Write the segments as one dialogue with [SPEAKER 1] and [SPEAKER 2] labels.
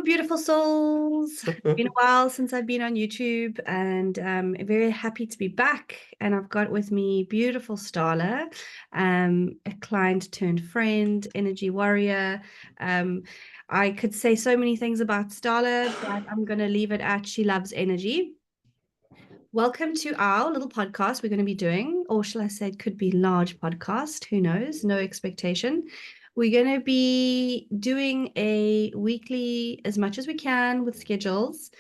[SPEAKER 1] beautiful souls. It's been a while since I've been on YouTube, and very happy to be back. And I've got with me beautiful Starla, a client turned friend, energy warrior. Um, I could say so many things about Starla, but I'm going to leave it at she loves energy. Welcome to our little podcast we're going to be doing, or shall I say it could be large podcast, who knows, no expectation. We're going to be doing a weekly as much as we can with schedules.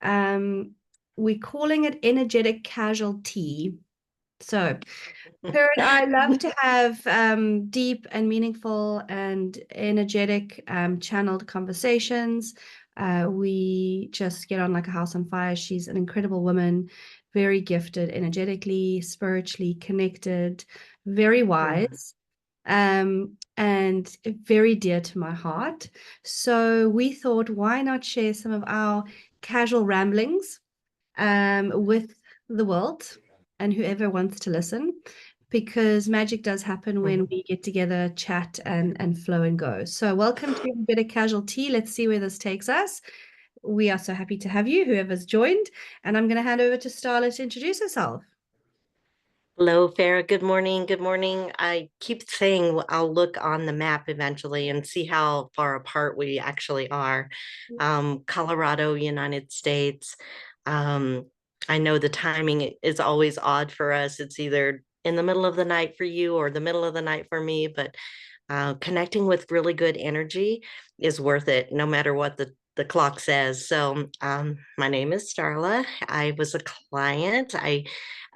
[SPEAKER 1] We're calling it energetic casual tea. So her and I love to have deep and meaningful and energetic channeled conversations. We just get on like a house on fire. She's an incredible woman, very gifted, energetically, spiritually connected, very wise, and very dear to my heart. So we thought, why not share some of our casual ramblings with the world and whoever wants to listen, because magic does happen when we get together, chat, and flow and go. So welcome to a bit of casual tea. Let's see where this takes us. We are so happy to have you, whoever's joined. And I'm going to hand over to Starla to introduce herself.
[SPEAKER 2] Hello, Farrah. Good morning. Good morning. I keep saying I'll look on the map eventually and see how far apart we actually are. Colorado, United States. Um, I know the timing is always odd for us. It's either in the middle of the night for you or the middle of the night for me, but connecting with really good energy is worth it, no matter what the clock says. So my name is Starla. I was a client.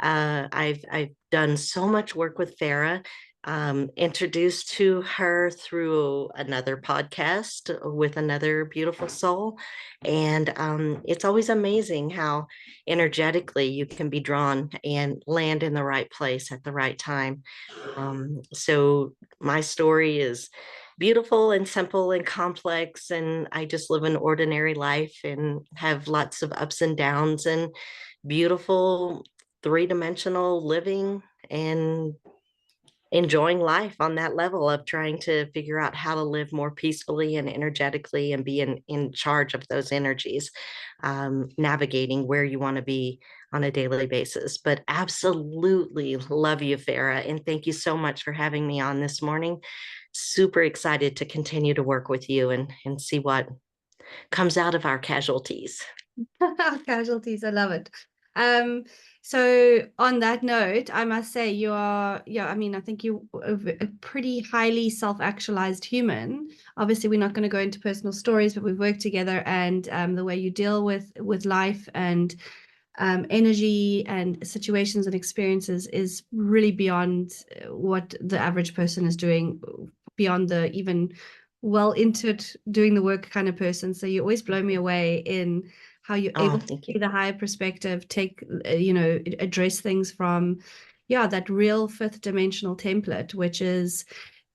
[SPEAKER 2] I've done so much work with Farrah. Introduced to her through another podcast with another beautiful soul. And it's always amazing how energetically you can be drawn and land in the right place at the right time. So my story is beautiful and simple and complex, and I just live an ordinary life and have lots of ups and downs and beautiful three-dimensional living and enjoying life on that level of trying to figure out how to live more peacefully and energetically and be in charge of those energies, navigating where you want to be on a daily basis. But absolutely love you, Farrah, and thank you so much for having me on this morning. Super excited to continue to work with you and see what comes out of our casualties.
[SPEAKER 1] Casualties, I love it. So on that note, I must say you are, yeah, I mean, I think you're a pretty highly self-actualized human. Obviously, we're not going to go into personal stories, but we've worked together, and the way you deal with life and energy and situations and experiences is really beyond what the average person is doing, beyond the even well into it, doing the work kind of person. So you always blow me away in how you're able to
[SPEAKER 2] Thank you.
[SPEAKER 1] see the higher perspective, take, address things from, yeah, that real fifth dimensional template, which is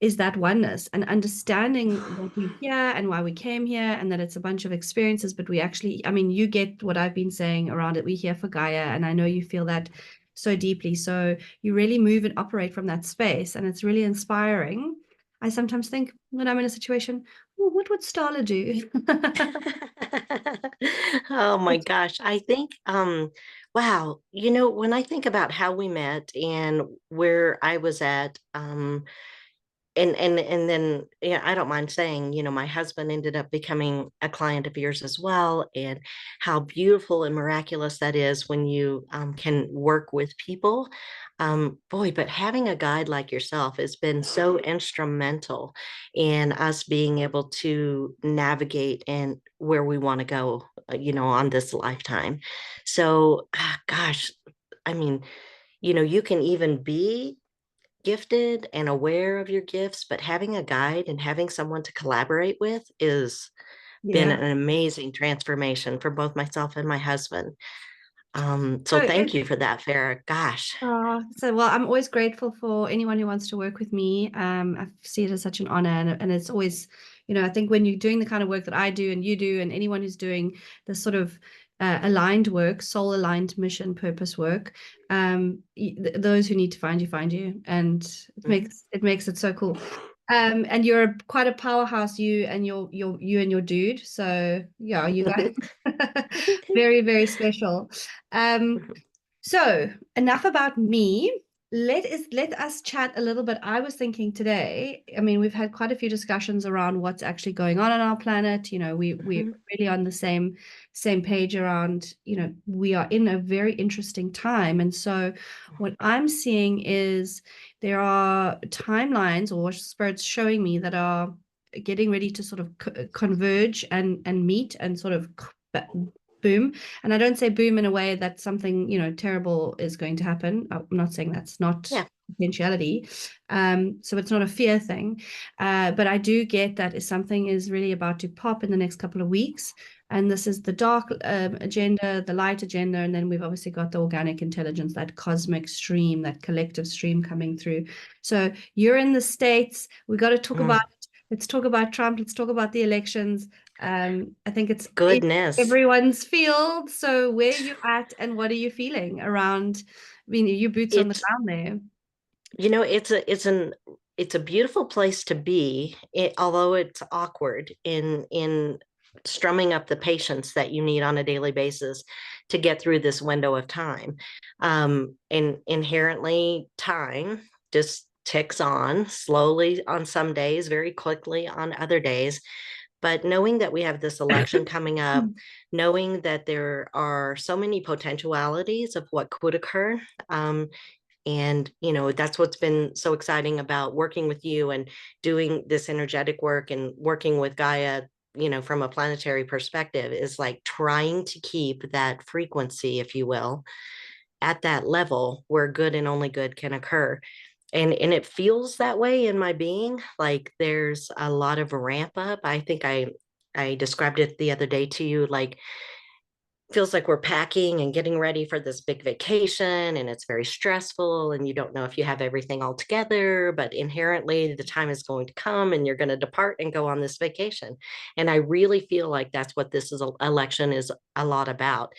[SPEAKER 1] that oneness and understanding that we're here and why we came here, and that it's a bunch of experiences, but we actually, I mean, you get what I've been saying around it. We're here for Gaia, and I know you feel that so deeply. So you really move and operate from that space, and it's really inspiring. I sometimes think when I'm in a situation, well, what would Starla do?
[SPEAKER 2] Oh my gosh. I think, wow, when I think about how we met and where I was at, and then yeah, I don't mind saying, my husband ended up becoming a client of yours as well, and how beautiful and miraculous that is when you can work with people. Boy, but having a guide like yourself has been so instrumental in us being able to navigate and where we want to go, on this lifetime. So, gosh, I mean, you can even be gifted and aware of your gifts, but having a guide and having someone to collaborate with is been
[SPEAKER 1] Yeah.
[SPEAKER 2] an amazing transformation for both myself and my husband. So
[SPEAKER 1] So
[SPEAKER 2] thank you for that, Farrah. Gosh.
[SPEAKER 1] well, I'm always grateful for anyone who wants to work with me. I see it as such an honor, and it's always, I think when you're doing the kind of work that I do and you do, and anyone who's doing this sort of aligned work, soul aligned mission purpose work, those who need to find you, and it makes it so cool. And you're quite a powerhouse, you and your dude. So yeah, you guys very, very special. Um, so enough about me. Let us chat a little bit. I was thinking today, I mean, we've had quite a few discussions around what's actually going on our planet. You know, we're
[SPEAKER 2] Mhm.
[SPEAKER 1] really on the same page around, you know, we are in a very interesting time. And so what I'm seeing is there are timelines or spirits showing me that are getting ready to sort of converge and meet and sort of boom. And I don't say boom in a way that something, you know, terrible is going to happen. I'm not saying that's not
[SPEAKER 2] Yeah,
[SPEAKER 1] potentiality. So it's not a fear thing. But I do get that if something is really about to pop in the next couple of weeks, and this is the dark agenda, the light agenda, and then we've obviously got the organic intelligence, that cosmic stream, that collective stream coming through. So you're in the States. We got to talk about
[SPEAKER 2] mm.
[SPEAKER 1] it. Let's talk about Trump. Let's talk about the elections. I think it's in
[SPEAKER 2] Goodness.
[SPEAKER 1] everyone's field. So where are you at and what are you feeling around? I mean, you boots on the
[SPEAKER 2] It's,
[SPEAKER 1] ground there.
[SPEAKER 2] it's a beautiful place to be, although it's awkward in strumming up the patience that you need on a daily basis to get through this window of time. And inherently, time just ticks on slowly on some days, very quickly on other days. But knowing that we have this election coming up, knowing that there are so many potentialities of what could occur, and that's what's been so exciting about working with you and doing this energetic work and working with Gaia, from a planetary perspective, is like trying to keep that frequency, if you will, at that level where good and only good can occur. And it feels that way in my being. Like there's a lot of ramp up. I think I described it the other day to you, like feels like we're packing and getting ready for this big vacation, and it's very stressful, and you don't know if you have everything all together, but inherently the time is going to come and you're going to depart and go on this vacation. And I really feel like that's what this election is a lot about.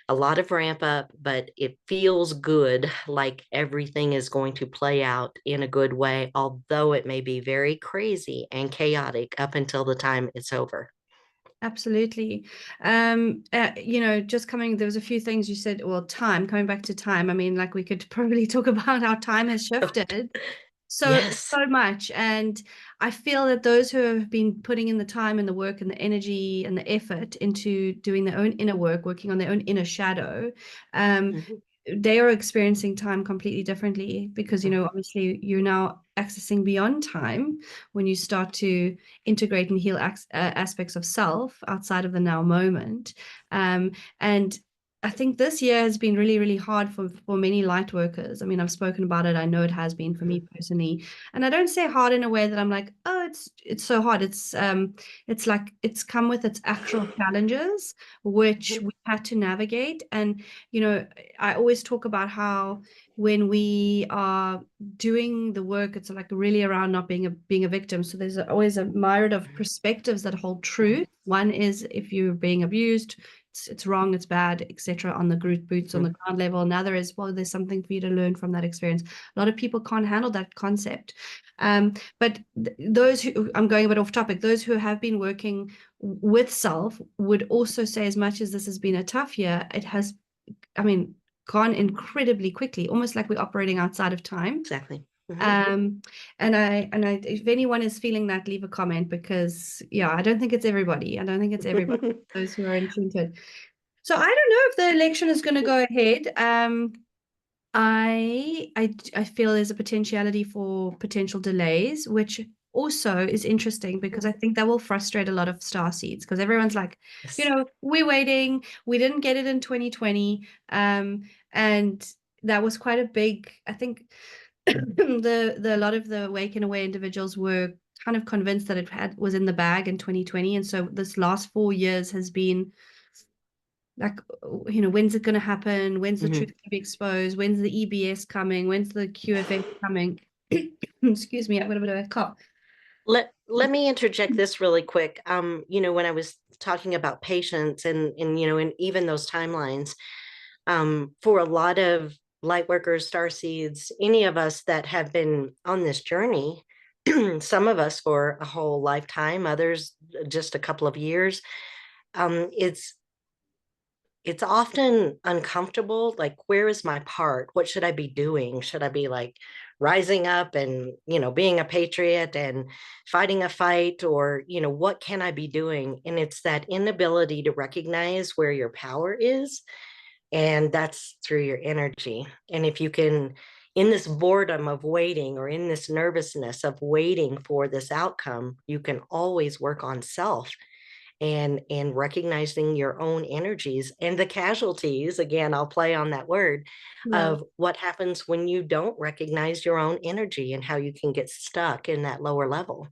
[SPEAKER 2] A lot of ramp up, but it feels good, like everything is going to play out in a good way, although it may be very crazy and chaotic up until the time it's over.
[SPEAKER 1] Absolutely. You know, just coming, there was a few things you said, well, time, coming back to time. I mean, like we could probably talk about how time has shifted
[SPEAKER 2] Yes.
[SPEAKER 1] so much. And I feel that those who have been putting in the time and the work and the energy and the effort into doing their own inner work, working on their own inner shadow, um,
[SPEAKER 2] Mhm.
[SPEAKER 1] they are experiencing time completely differently because, you know,
[SPEAKER 2] Mhm.
[SPEAKER 1] obviously you're now accessing beyond time when you start to integrate and heal aspects of self outside of the now moment. And I think this year has been really, really hard for many light workers. I mean, I've spoken about it. I know it has been for me personally. And I don't say hard in a way that I'm like, oh, it's so hard. It's like it's come with its actual challenges, which
[SPEAKER 2] Mhm.
[SPEAKER 1] we had to navigate. And, you know, I always talk about how when we are doing the work, it's like really around not being a victim. So there's always a myriad of perspectives that hold true. One is if you're being abused, it's wrong, it's bad, etc. on the group boots on
[SPEAKER 2] Mhm.
[SPEAKER 1] the ground level. Another is, well, there's something for you to learn from that experience. A lot of people can't handle that concept. But those who, I'm going a bit off topic, those who have been working with self would also say, as much as this has been a tough year, it has, I mean, gone incredibly quickly, almost like we're operating outside of time.
[SPEAKER 2] Exactly. Mhm.
[SPEAKER 1] Um, and if anyone is feeling that, leave a comment because yeah, I don't think it's everybody. I don't think it's everybody, those who are in tune to it. So I don't know if the election is going to go ahead. I feel there's a potentiality for potential delays, which also is interesting because I think that will frustrate a lot of star seeds because everyone's like, you
[SPEAKER 2] Yes.
[SPEAKER 1] know, we're waiting. We didn't get it in 2020. And that was quite a big, I think the a lot of the Wake and Away individuals were kind of convinced that it was in the bag in 2020. And so this last 4 years has been like, you know, when's it going to happen? When's the truth
[SPEAKER 2] Mhm.
[SPEAKER 1] going to be exposed? When's the EBS coming? When's the QFS coming? Excuse me, I've got a bit of a cough.
[SPEAKER 2] Let me interject this really quick. When I was talking about patience and even those timelines, for a lot of light workers, star seeds, any of us that have been on this journey, some of us for a whole lifetime, others just a couple of years. It's often uncomfortable. Like, where is my part? What should I be doing? Should I be like rising up and, being a patriot and fighting a fight? Or, what can I be doing? And it's that inability to recognize where your power is. And that's through your energy. And if you can, in this boredom of waiting, or in this nervousness of waiting for this outcome, you can always work on self and recognizing your own energies and the casualties. Again, I'll play on that word
[SPEAKER 1] Love it.
[SPEAKER 2] of what happens when you don't recognize your own energy and how you can get stuck in that lower level.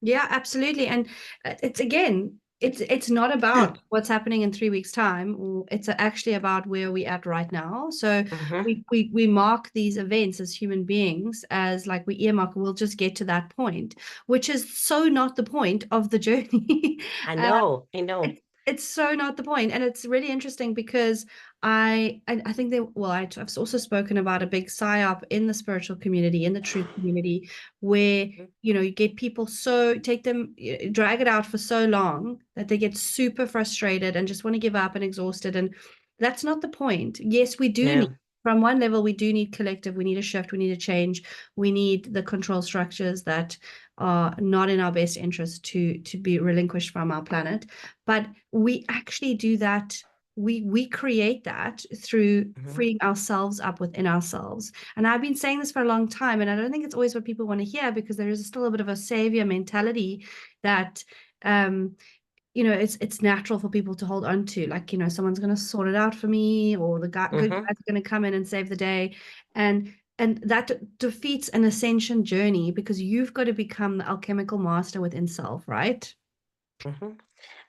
[SPEAKER 1] Yeah, absolutely. And it's not about what's happening in 3 weeks' time. It's actually about where we at right now. So
[SPEAKER 2] Mm-hmm.
[SPEAKER 1] we mark these events as human beings as like we earmark, we'll just get to that point, which is so not the point of the journey.
[SPEAKER 2] I know, I know.
[SPEAKER 1] It's so not the point. And it's really interesting because I think I've also spoken about a big psyop in the spiritual community, in the truth community, where you get people drag it out for so long that they get super frustrated and just want to give up and exhausted. And that's not the point. Yes, we do need,
[SPEAKER 2] No.
[SPEAKER 1] from one level, we do need collective, we need a shift, we need a change, we need the control structures that are not in our best interest to be relinquished from our planet. But we actually do that. We create that through
[SPEAKER 2] Mm-hmm.
[SPEAKER 1] freeing ourselves up within ourselves. And I've been saying this for a long time, and I don't think it's always what people want to hear, because there is still a bit of a savior mentality that um it's natural for people to hold on to, like, someone's going to sort it out for me, or good
[SPEAKER 2] Mm-hmm.
[SPEAKER 1] guys are going to come in and save the day. And that defeats an ascension journey, because you've got to become the alchemical master within self, right?
[SPEAKER 2] Mm-hmm.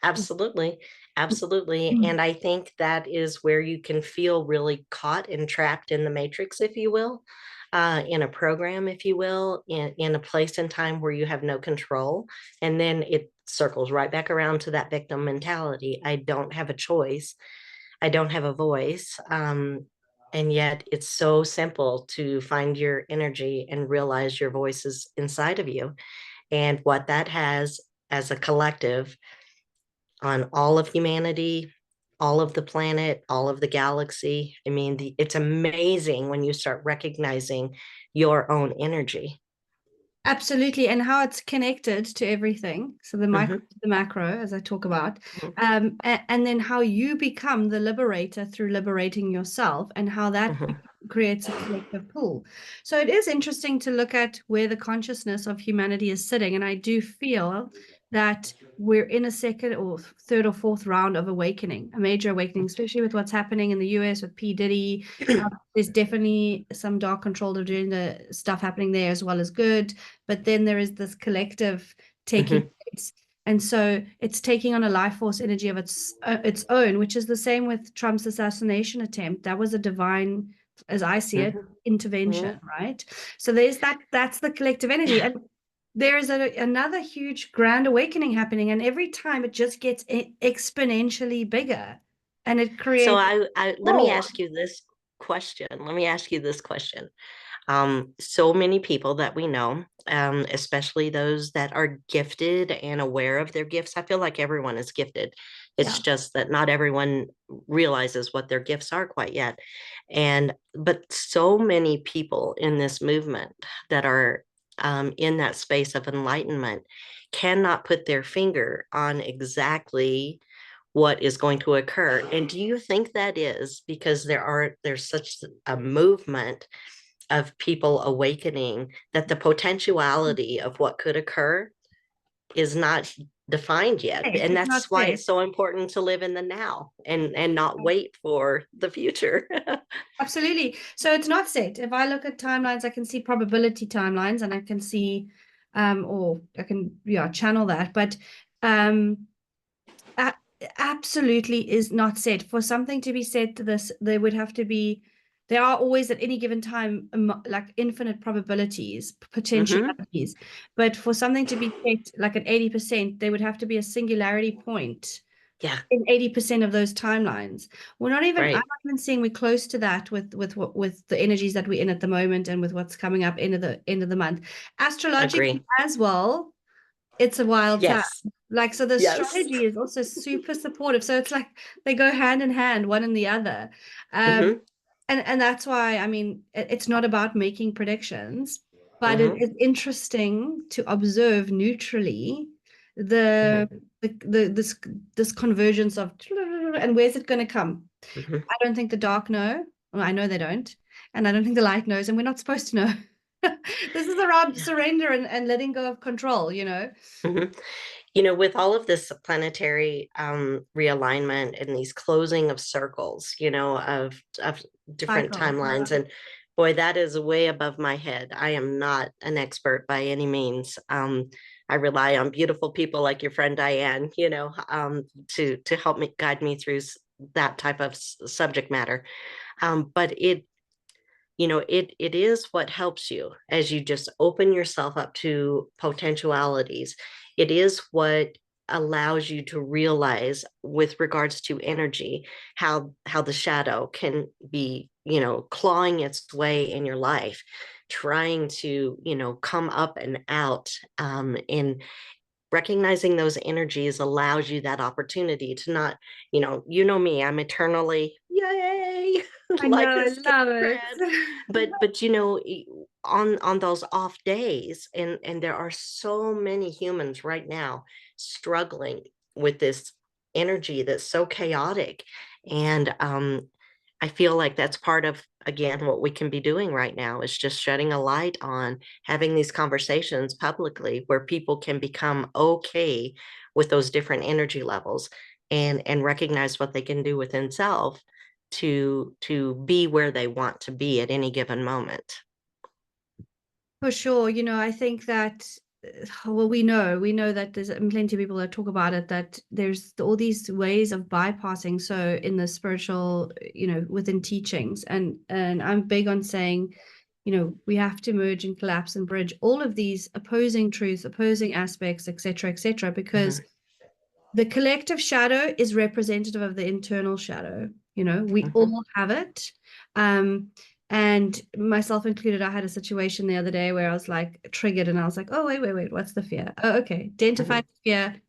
[SPEAKER 2] Absolutely. Absolutely. And I think that is where you can feel really caught and trapped in the matrix, if you will, in a program, if you will, in a place and time where you have no control. And then it circles right back around to that victim mentality. I don't have a choice. I don't have a voice. And yet it's so simple to find your energy and realize your voice is inside of you, and what that has as a collective on all of humanity, all of the planet, all of the galaxy. I mean, it's amazing when you start recognizing your own energy.
[SPEAKER 1] Absolutely, and how it's connected to everything. So the micro
[SPEAKER 2] Mm-hmm.
[SPEAKER 1] to the macro, as I talk about,
[SPEAKER 2] Mm-hmm.
[SPEAKER 1] and then how you become the liberator through liberating yourself, and how that
[SPEAKER 2] Mm-hmm.
[SPEAKER 1] creates a collective pool. So it is interesting to look at where the consciousness of humanity is sitting, and I do feel that we're in a second or third or fourth round of awakening, a major awakening, especially with what's happening in the US with P. Diddy. There's definitely some dark control of doing the stuff happening there, as well as good. But then there is this collective taking
[SPEAKER 2] Mm-hmm.
[SPEAKER 1] place. And so it's taking on a life force energy of its own, which is the same with Trump's assassination attempt. That was a divine, as I see it, intervention,
[SPEAKER 2] Mm-hmm.
[SPEAKER 1] right? So that's the collective energy. And there is another huge grand awakening happening, and every time it just gets exponentially bigger, and it
[SPEAKER 2] So
[SPEAKER 1] creates
[SPEAKER 2] I let me
[SPEAKER 1] more.
[SPEAKER 2] ask you this question. Let me ask you this question. So many people that we know, especially those that are gifted and aware of their gifts. I feel like everyone is gifted. It's
[SPEAKER 1] Yeah.
[SPEAKER 2] just that not everyone realizes what their gifts are quite yet. But so many people in this movement that are in that space of enlightenment cannot put their finger on exactly what is going to occur. And do you think that is because there's such a movement of people awakening that the potentiality of what could occur is not defined yet? And
[SPEAKER 1] It's
[SPEAKER 2] that's
[SPEAKER 1] not
[SPEAKER 2] why
[SPEAKER 1] safe.
[SPEAKER 2] it's so important to live in the now and not wait for the future.
[SPEAKER 1] Absolutely. So it's not set. If I look at timelines, I can see probability timelines, and I can see, or I can, yeah, channel that. But um, a- absolutely is not set. For something to be said to this, there are always at any given time, like infinite probabilities,
[SPEAKER 2] Hmm.
[SPEAKER 1] potentialities. But for something to be set like at 80%, there would have to be a singularity point
[SPEAKER 2] Yeah.
[SPEAKER 1] in 80% of those timelines. I'm
[SPEAKER 2] Right.
[SPEAKER 1] not even saying we're close to that with the energies that we're in at the moment and with what's coming up end of the month. Astrologically
[SPEAKER 2] Agree.
[SPEAKER 1] as well, it's a wild time.
[SPEAKER 2] Yes.
[SPEAKER 1] Like, so the
[SPEAKER 2] Yes.
[SPEAKER 1] astrology is also super supportive. So it's like they go hand in hand, one and the other. Um,
[SPEAKER 2] Mm-hmm.
[SPEAKER 1] and that's why, I mean, it's not about making predictions, but it
[SPEAKER 2] Mm-hmm.
[SPEAKER 1] is interesting to observe neutrally the
[SPEAKER 2] Mm-hmm.
[SPEAKER 1] this convergence of and where's it going to come?
[SPEAKER 2] Mm-hmm.
[SPEAKER 1] I don't think the dark know. Well, I know they don't, and I don't think the light knows, and we're not supposed to know. This is around
[SPEAKER 2] Yeah.
[SPEAKER 1] surrender and letting go of control, you know.
[SPEAKER 2] Mm-hmm. With all of this planetary realignment and these closing of circles, of different
[SPEAKER 1] Cycle.
[SPEAKER 2] timelines, and boy, that is way above my head. I am not an expert by any means. I rely on beautiful people like your friend Diane, to help me guide me through that type of subject matter. But it is what helps you as you just open yourself up to potentialities. It is what allows you to realize with regards to energy how the shadow can be clawing its way in your life, trying to come up and out, in recognizing those energies allows you that opportunity to not, me, I'm eternally yay,
[SPEAKER 1] I
[SPEAKER 2] life
[SPEAKER 1] know, I
[SPEAKER 2] is
[SPEAKER 1] love it.
[SPEAKER 2] sacred. But on those off days, and there are so many humans right now struggling with this energy that's so chaotic. And I feel like that's part of, again, what we can be doing right now is just shedding a light on having these conversations publicly where people can become okay with those different energy levels, and recognize what they can do within self to be where they want to be at any given moment.
[SPEAKER 1] For sure. I think that, well, we know that there's plenty of people that talk about it, that there's all these ways of bypassing. So in the spiritual, within teachings, and I'm big on saying, we have to merge and collapse and bridge all of these opposing truths, opposing aspects, et cetera, because
[SPEAKER 2] Hmm.
[SPEAKER 1] the collective shadow is representative of the internal shadow. We
[SPEAKER 2] Hmm.
[SPEAKER 1] all have it. Um, and myself included, I had a situation the other day where I was like triggered and I was like, oh, wait, what's the fear? Oh, okay. Identify
[SPEAKER 2] Hmm.
[SPEAKER 1] the fear.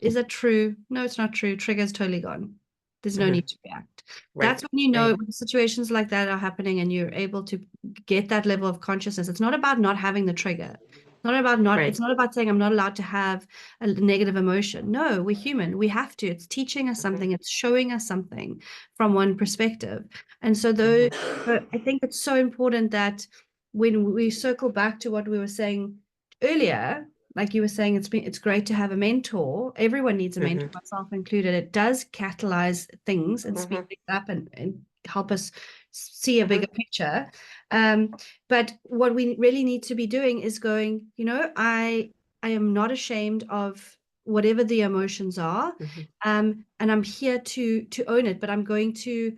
[SPEAKER 1] Is it true? No, it's not true. Trigger's totally gone. There's no
[SPEAKER 2] Hmm.
[SPEAKER 1] need to react. That's
[SPEAKER 2] Right.
[SPEAKER 1] when you know
[SPEAKER 2] Right.
[SPEAKER 1] when situations like that are happening and you're able to get that level of consciousness. It's not about not having the trigger. It's
[SPEAKER 2] Right.
[SPEAKER 1] not about saying I'm not allowed to have a negative emotion. No, we're human. We have to. It's teaching us
[SPEAKER 2] Hmm.
[SPEAKER 1] something. It's showing us something from one perspective. And so
[SPEAKER 2] Hmm.
[SPEAKER 1] but I think it's so important that when we circle back to what we were saying earlier, like you were saying, it's great to have a mentor. Everyone needs a mentor,
[SPEAKER 2] Hmm.
[SPEAKER 1] myself included. It does catalyze things and speed
[SPEAKER 2] Hmm.
[SPEAKER 1] things up and help us see a bigger
[SPEAKER 2] Hmm.
[SPEAKER 1] picture. Um, but what we really need to be doing is going, I am not ashamed of whatever the emotions are.
[SPEAKER 2] Hmm.
[SPEAKER 1] And I'm here to own it, but I'm going to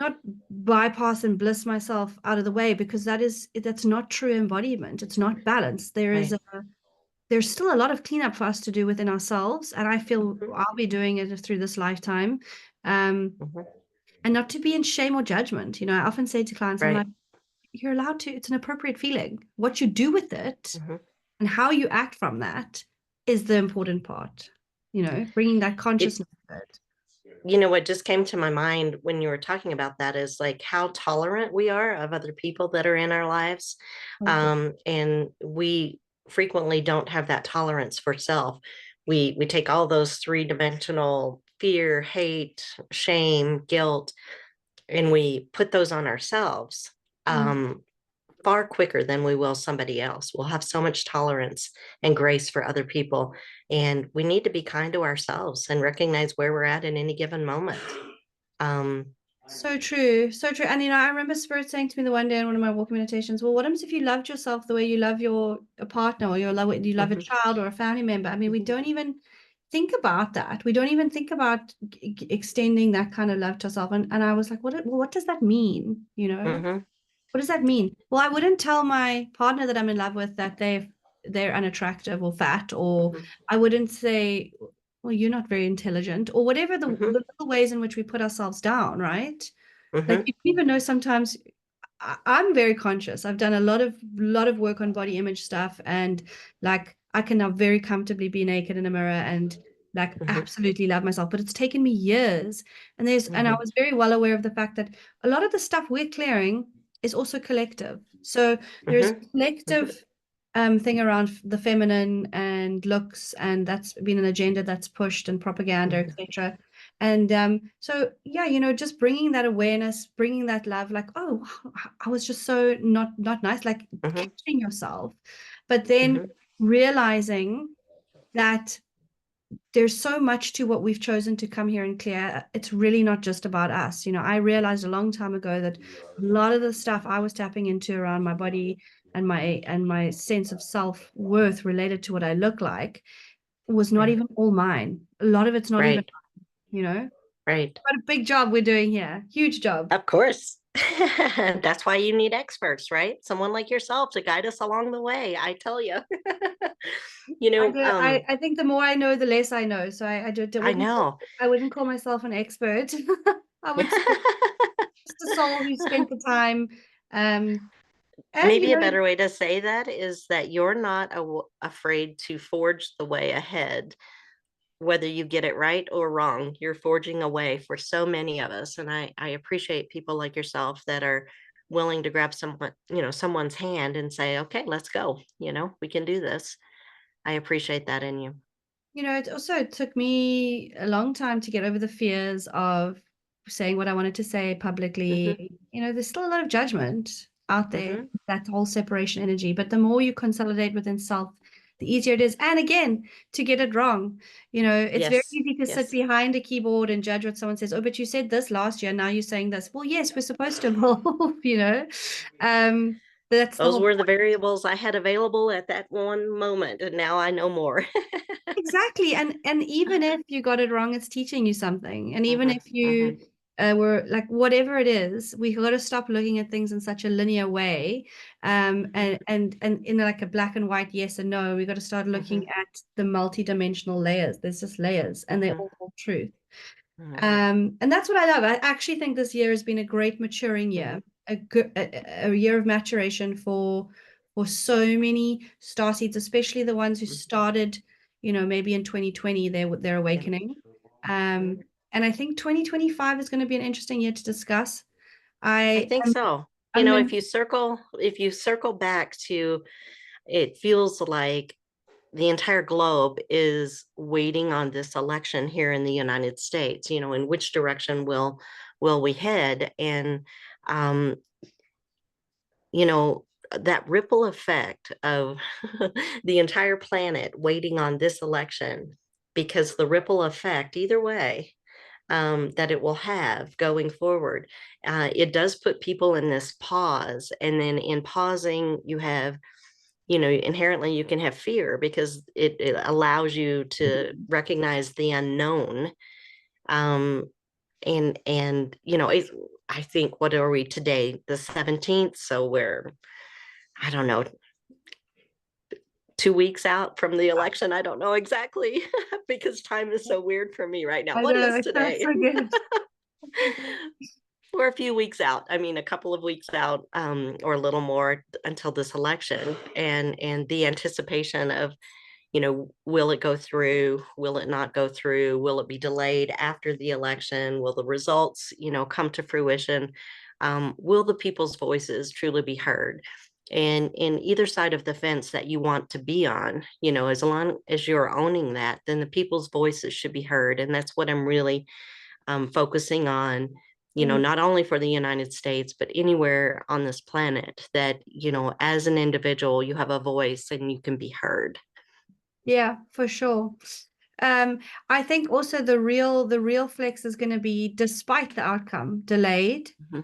[SPEAKER 1] not bypass and bliss myself out of the way, because that's not true embodiment. It's not balance.
[SPEAKER 2] Right.
[SPEAKER 1] There's still a lot of cleanup for us to do within ourselves, and I feel
[SPEAKER 2] Hmm.
[SPEAKER 1] I'll be doing it through this lifetime. Um,
[SPEAKER 2] Hmm.
[SPEAKER 1] and not to be in shame or judgment. I often say to clients, I'm like,
[SPEAKER 2] Right.
[SPEAKER 1] you're allowed to, it's an appropriate feeling. What you do with it
[SPEAKER 2] Hmm.
[SPEAKER 1] and how you act from that is the important part, bringing that
[SPEAKER 2] It,
[SPEAKER 1] consciousness to it.
[SPEAKER 2] what just came to my mind when you were talking about that is like how tolerant we are of other people that are in our lives.
[SPEAKER 1] Okay.
[SPEAKER 2] And we frequently don't have that tolerance for self. We take all those three-dimensional fear, hate, shame, guilt, and we put those on ourselves.
[SPEAKER 1] Mm.
[SPEAKER 2] Um, Far quicker than we will somebody else. We'll have so much tolerance and grace for other people. And we need to be kind to ourselves and recognize where we're at in any given moment. Um,
[SPEAKER 1] So true, so true. And I remember Spirit saying to me the one day in one of my walking meditations, well, what happens if you loved yourself the way you love your a partner, or you love a
[SPEAKER 2] mhm,
[SPEAKER 1] child or a family member? I mean, we
[SPEAKER 2] mhm,
[SPEAKER 1] don't even think about that. We don't even think about extending that kind of love to ourselves. And I was like, what does that mean?
[SPEAKER 2] mhm,
[SPEAKER 1] What does that mean? Well, I wouldn't tell my partner that I'm in love with that they're unattractive or fat, or
[SPEAKER 2] mhm,
[SPEAKER 1] I wouldn't say, well, you're not very intelligent, or whatever the
[SPEAKER 2] Mm-hmm.
[SPEAKER 1] little ways in which we put ourselves down, right? Like
[SPEAKER 2] Mm-hmm.
[SPEAKER 1] you don't even know sometimes I'm very conscious. I've done a lot of work on body image stuff, and like I can now very comfortably be naked in a mirror and like
[SPEAKER 2] Mm-hmm.
[SPEAKER 1] absolutely love myself. But it's taken me years, and I
[SPEAKER 2] Mm-hmm.
[SPEAKER 1] was very well aware of the fact that a lot of the stuff we're clearing is also collective. So there's
[SPEAKER 2] Mm-hmm.
[SPEAKER 1] a collective thing around the feminine and looks, and that's been an agenda that's pushed and propaganda,
[SPEAKER 2] Mm-hmm.
[SPEAKER 1] etc. And so, yeah, just bringing that awareness, bringing that love, like, oh, I was just so not nice, like
[SPEAKER 2] Mm-hmm.
[SPEAKER 1] catching yourself, but then
[SPEAKER 2] Mm-hmm.
[SPEAKER 1] realizing that there's so much to what we've chosen to come here and clear. It's really not just about us. I realized a long time ago that a lot of the stuff I was tapping into around my body and my sense of self-worth related to what I look like was not
[SPEAKER 2] Right.
[SPEAKER 1] even all mine. A lot of it's not even,
[SPEAKER 2] Right.
[SPEAKER 1] you know.
[SPEAKER 2] Right.
[SPEAKER 1] What a big job we're doing here. Huge job.
[SPEAKER 2] Of course. That's why you need experts, right? Someone like yourself to guide us along the way. I tell you. you
[SPEAKER 1] I
[SPEAKER 2] know,
[SPEAKER 1] do. I,
[SPEAKER 2] um,
[SPEAKER 1] I think the more I know, the less I know. So I
[SPEAKER 2] I
[SPEAKER 1] wouldn't call,
[SPEAKER 2] know.
[SPEAKER 1] I wouldn't call myself an expert. I would say just a soul who spent the time. Um, and
[SPEAKER 2] Maybe a better way to say that is that you're not afraid to forge the way ahead, whether you get it right or wrong. You're forging a way for so many of us. And I appreciate people like yourself that are willing to grab someone's hand and say, okay, let's go. We can do this. I appreciate that in you.
[SPEAKER 1] It also took me a long time to get over the fears of saying what I wanted to say
[SPEAKER 2] Hmm.
[SPEAKER 1] publicly. There's still a lot of judgment out there,
[SPEAKER 2] Hmm.
[SPEAKER 1] that whole separation energy. But the more you consolidate within self, the easier it is. And again, to get it wrong. It's very
[SPEAKER 2] Yes.
[SPEAKER 1] easy to sit
[SPEAKER 2] Yes.
[SPEAKER 1] behind a keyboard and judge what someone says. Oh, but you said this last year. Now you're saying this. Well, yes, we're supposed to evolve. Um, that's the
[SPEAKER 2] Those
[SPEAKER 1] whole.
[SPEAKER 2] were the variables I had available at that one moment. And now I know more.
[SPEAKER 1] Exactly. And even if you got it wrong, it's teaching you something. And even
[SPEAKER 2] Hmm.
[SPEAKER 1] if
[SPEAKER 2] Hmm.
[SPEAKER 1] you were like, whatever it is, we got to stop looking at things in such a linear way. And in like a black and white yes and no, we got to start
[SPEAKER 2] Hmm.
[SPEAKER 1] looking at the multi-dimensional layers. There's just layers and they're
[SPEAKER 2] Hmm.
[SPEAKER 1] all truth.
[SPEAKER 2] Hmm.
[SPEAKER 1] And that's what I love. I actually think this year has been a great maturing
[SPEAKER 2] Hmm.
[SPEAKER 1] year, a year of maturation for so many starseeds, especially the ones who started, maybe in 2020, their
[SPEAKER 2] Yeah.
[SPEAKER 1] awakening.
[SPEAKER 2] Mhm.
[SPEAKER 1] And I think 2025 is going to be an interesting year to discuss.
[SPEAKER 2] I
[SPEAKER 1] I
[SPEAKER 2] think
[SPEAKER 1] am
[SPEAKER 2] so.
[SPEAKER 1] I'm
[SPEAKER 2] If you circle back to, it feels like the entire globe is waiting on this election here in the United States, in which direction will we head? And um, you know, that ripple effect of the entire planet waiting on this election, because the ripple effect, either way, that it will have going forward. It does put people in this pause. And then in pausing, you have, inherently you can have fear because it allows you to recognize the unknown. Um, I think, what are we today? The 17th. So we're, I don't know, 2 weeks out from the election. I don't know exactly because time is so weird for me right now.
[SPEAKER 1] I
[SPEAKER 2] What
[SPEAKER 1] know
[SPEAKER 2] is
[SPEAKER 1] it feels
[SPEAKER 2] today?
[SPEAKER 1] so good. So good.
[SPEAKER 2] We're a few weeks out. I mean, a couple of weeks out, or a little more until this election, and the anticipation of, will it go through? Will it not go through? Will it be delayed after the election? Will the results, come to fruition? Will the people's voices truly be heard? And in either side of the fence that you want to be on, as long as you're owning that, then the people's voices should be heard. And that's what I'm really focusing on,
[SPEAKER 1] Mhm.
[SPEAKER 2] not only for the United States, but anywhere on this planet, that, as an individual, you have a voice and you can be heard.
[SPEAKER 1] Yeah, for sure. Um, I think also the real flex is going to be, despite the outcome, delayed,
[SPEAKER 2] Hmm.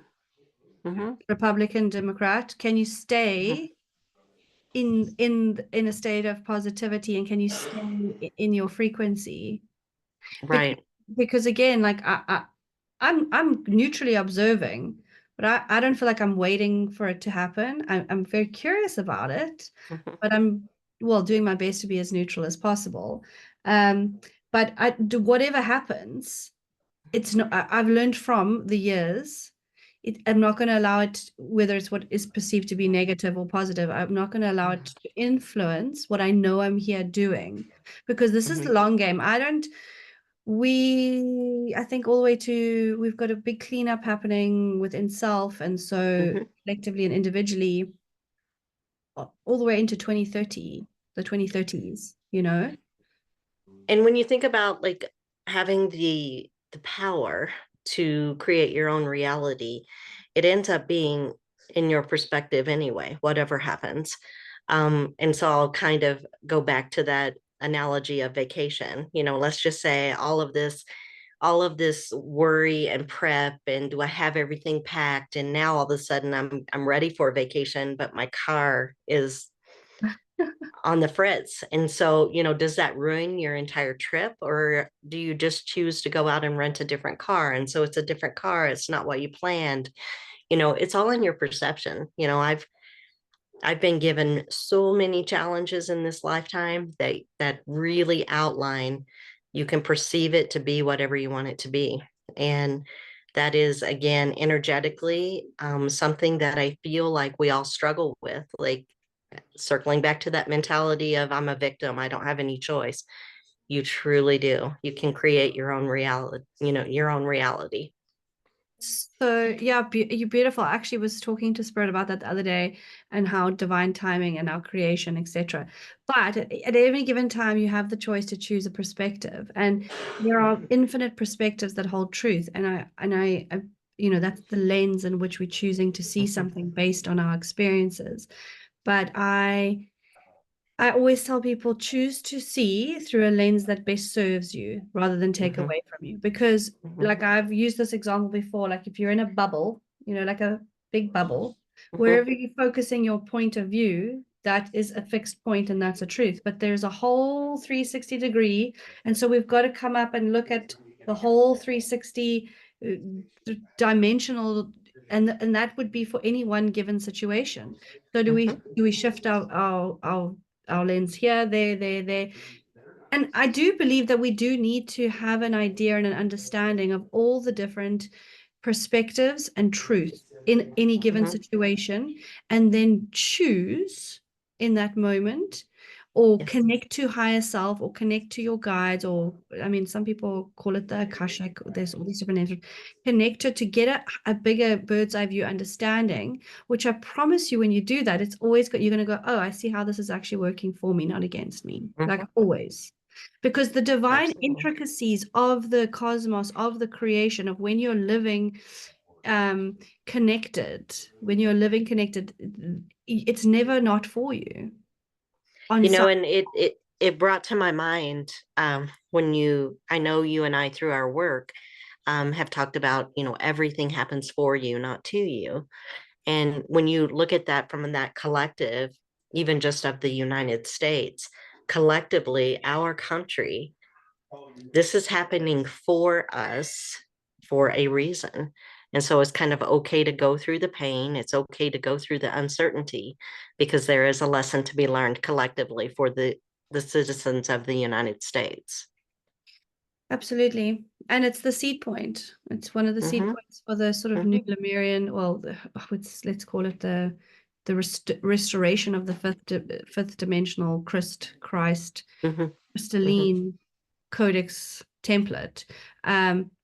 [SPEAKER 2] Hmm.
[SPEAKER 1] Republican, Democrat, can you
[SPEAKER 2] Hmm.
[SPEAKER 1] stay in a state of positivity, and can you stay in your frequency? Because
[SPEAKER 2] Right.
[SPEAKER 1] because again, like I'm neutrally observing, but I don't feel like I'm waiting for it to happen. I'm very curious about it,
[SPEAKER 2] Hmm.
[SPEAKER 1] but I'm, well, doing my best to be as neutral as possible. Um, But whatever happens, it's not, I've learned from the years, I'm not going to allow it, whether it's what is perceived to be negative or positive, I'm not going to allow it to influence what I know I'm here doing, because this is
[SPEAKER 2] Mm-hmm.
[SPEAKER 1] the long game. I think all the way to, we've got a big cleanup happening within self. And so
[SPEAKER 2] Mm-hmm.
[SPEAKER 1] collectively and individually, all the way into 2030, the 2030s, you know?
[SPEAKER 2] And when you think about like having the power to create your own reality, it ends up being in your perspective anyway, whatever happens. And so I'll kind of go back to that analogy of vacation. Let's just say all of this worry and prep, and do I have everything packed, and now all of a sudden I'm ready for a vacation, but my car is on the fritz. And so, does that ruin your entire trip, or do you just choose to go out and rent a different car? And so it's a different car, it's not what you planned. It's all in your perception. I've been given so many challenges in this lifetime that really outline, you can perceive it to be whatever you want it to be. And that is, again, energetically, something that I feel like we all struggle with. Like, circling back to that mentality of I'm a victim, I don't have any choice. You truly do. You can create your own reality, your own reality.
[SPEAKER 1] So yeah, you're beautiful. I actually was talking to Spirit about that the other day, and how divine timing and our creation, etc. But at any given time, you have the choice to choose a perspective, and there are infinite perspectives that hold truth. That's the lens in which we're choosing to see
[SPEAKER 2] Mhm,
[SPEAKER 1] something based on our experiences. But I always tell people, choose to see through a lens that best serves you rather than take
[SPEAKER 2] mhm,
[SPEAKER 1] away from you. Because,
[SPEAKER 2] mhm,
[SPEAKER 1] like, I've used this example before, like if you're in a bubble, like a big bubble,
[SPEAKER 2] mhm,
[SPEAKER 1] wherever you're focusing your point of view, that is a fixed point and that's a truth. But there's a whole 360 degree. And so we've got to come up and look at the whole 360 dimensional, and that would be for any one given situation. So do we
[SPEAKER 2] mhm,
[SPEAKER 1] do we shift our lens here, there? And I do believe that we do need to have an idea and an understanding of all the different perspectives and truth in any given
[SPEAKER 2] mhm.
[SPEAKER 1] situation, and then choose in that moment, or
[SPEAKER 2] Yes.
[SPEAKER 1] connect to higher self, or connect to your guides, or I mean, some people call it the Akashic. There's all these different names. Connect it to get a bigger bird's eye view understanding, which I promise you, when you do that, it's always got, you're going to go, oh, I see how this is actually working for me, not against me, like
[SPEAKER 2] Mhm.
[SPEAKER 1] always. Because the divine
[SPEAKER 2] Absolutely.
[SPEAKER 1] intricacies of the cosmos, of the creation, of when you're living um connected, it's never not for you on some.
[SPEAKER 2] And it brought to my mind, when I know you and I, through our work, have talked about, everything happens for you, not to you. And when you look at that from that collective, even just of the United States, collectively, our country, this is happening for us for a reason. And so it's kind of okay to go through the pain. It's okay to go through the uncertainty, because there is a lesson to be learned collectively for the citizens of the United States.
[SPEAKER 1] Absolutely. And it's the seed point. It's one of the seed
[SPEAKER 2] Mm-hmm,
[SPEAKER 1] points for the sort of new
[SPEAKER 2] mm-hmm,
[SPEAKER 1] Lemurian, well, let's call it the restoration of the fifth dimensional Christ
[SPEAKER 2] mm-hmm, mm-hmm,
[SPEAKER 1] crystalline codex template.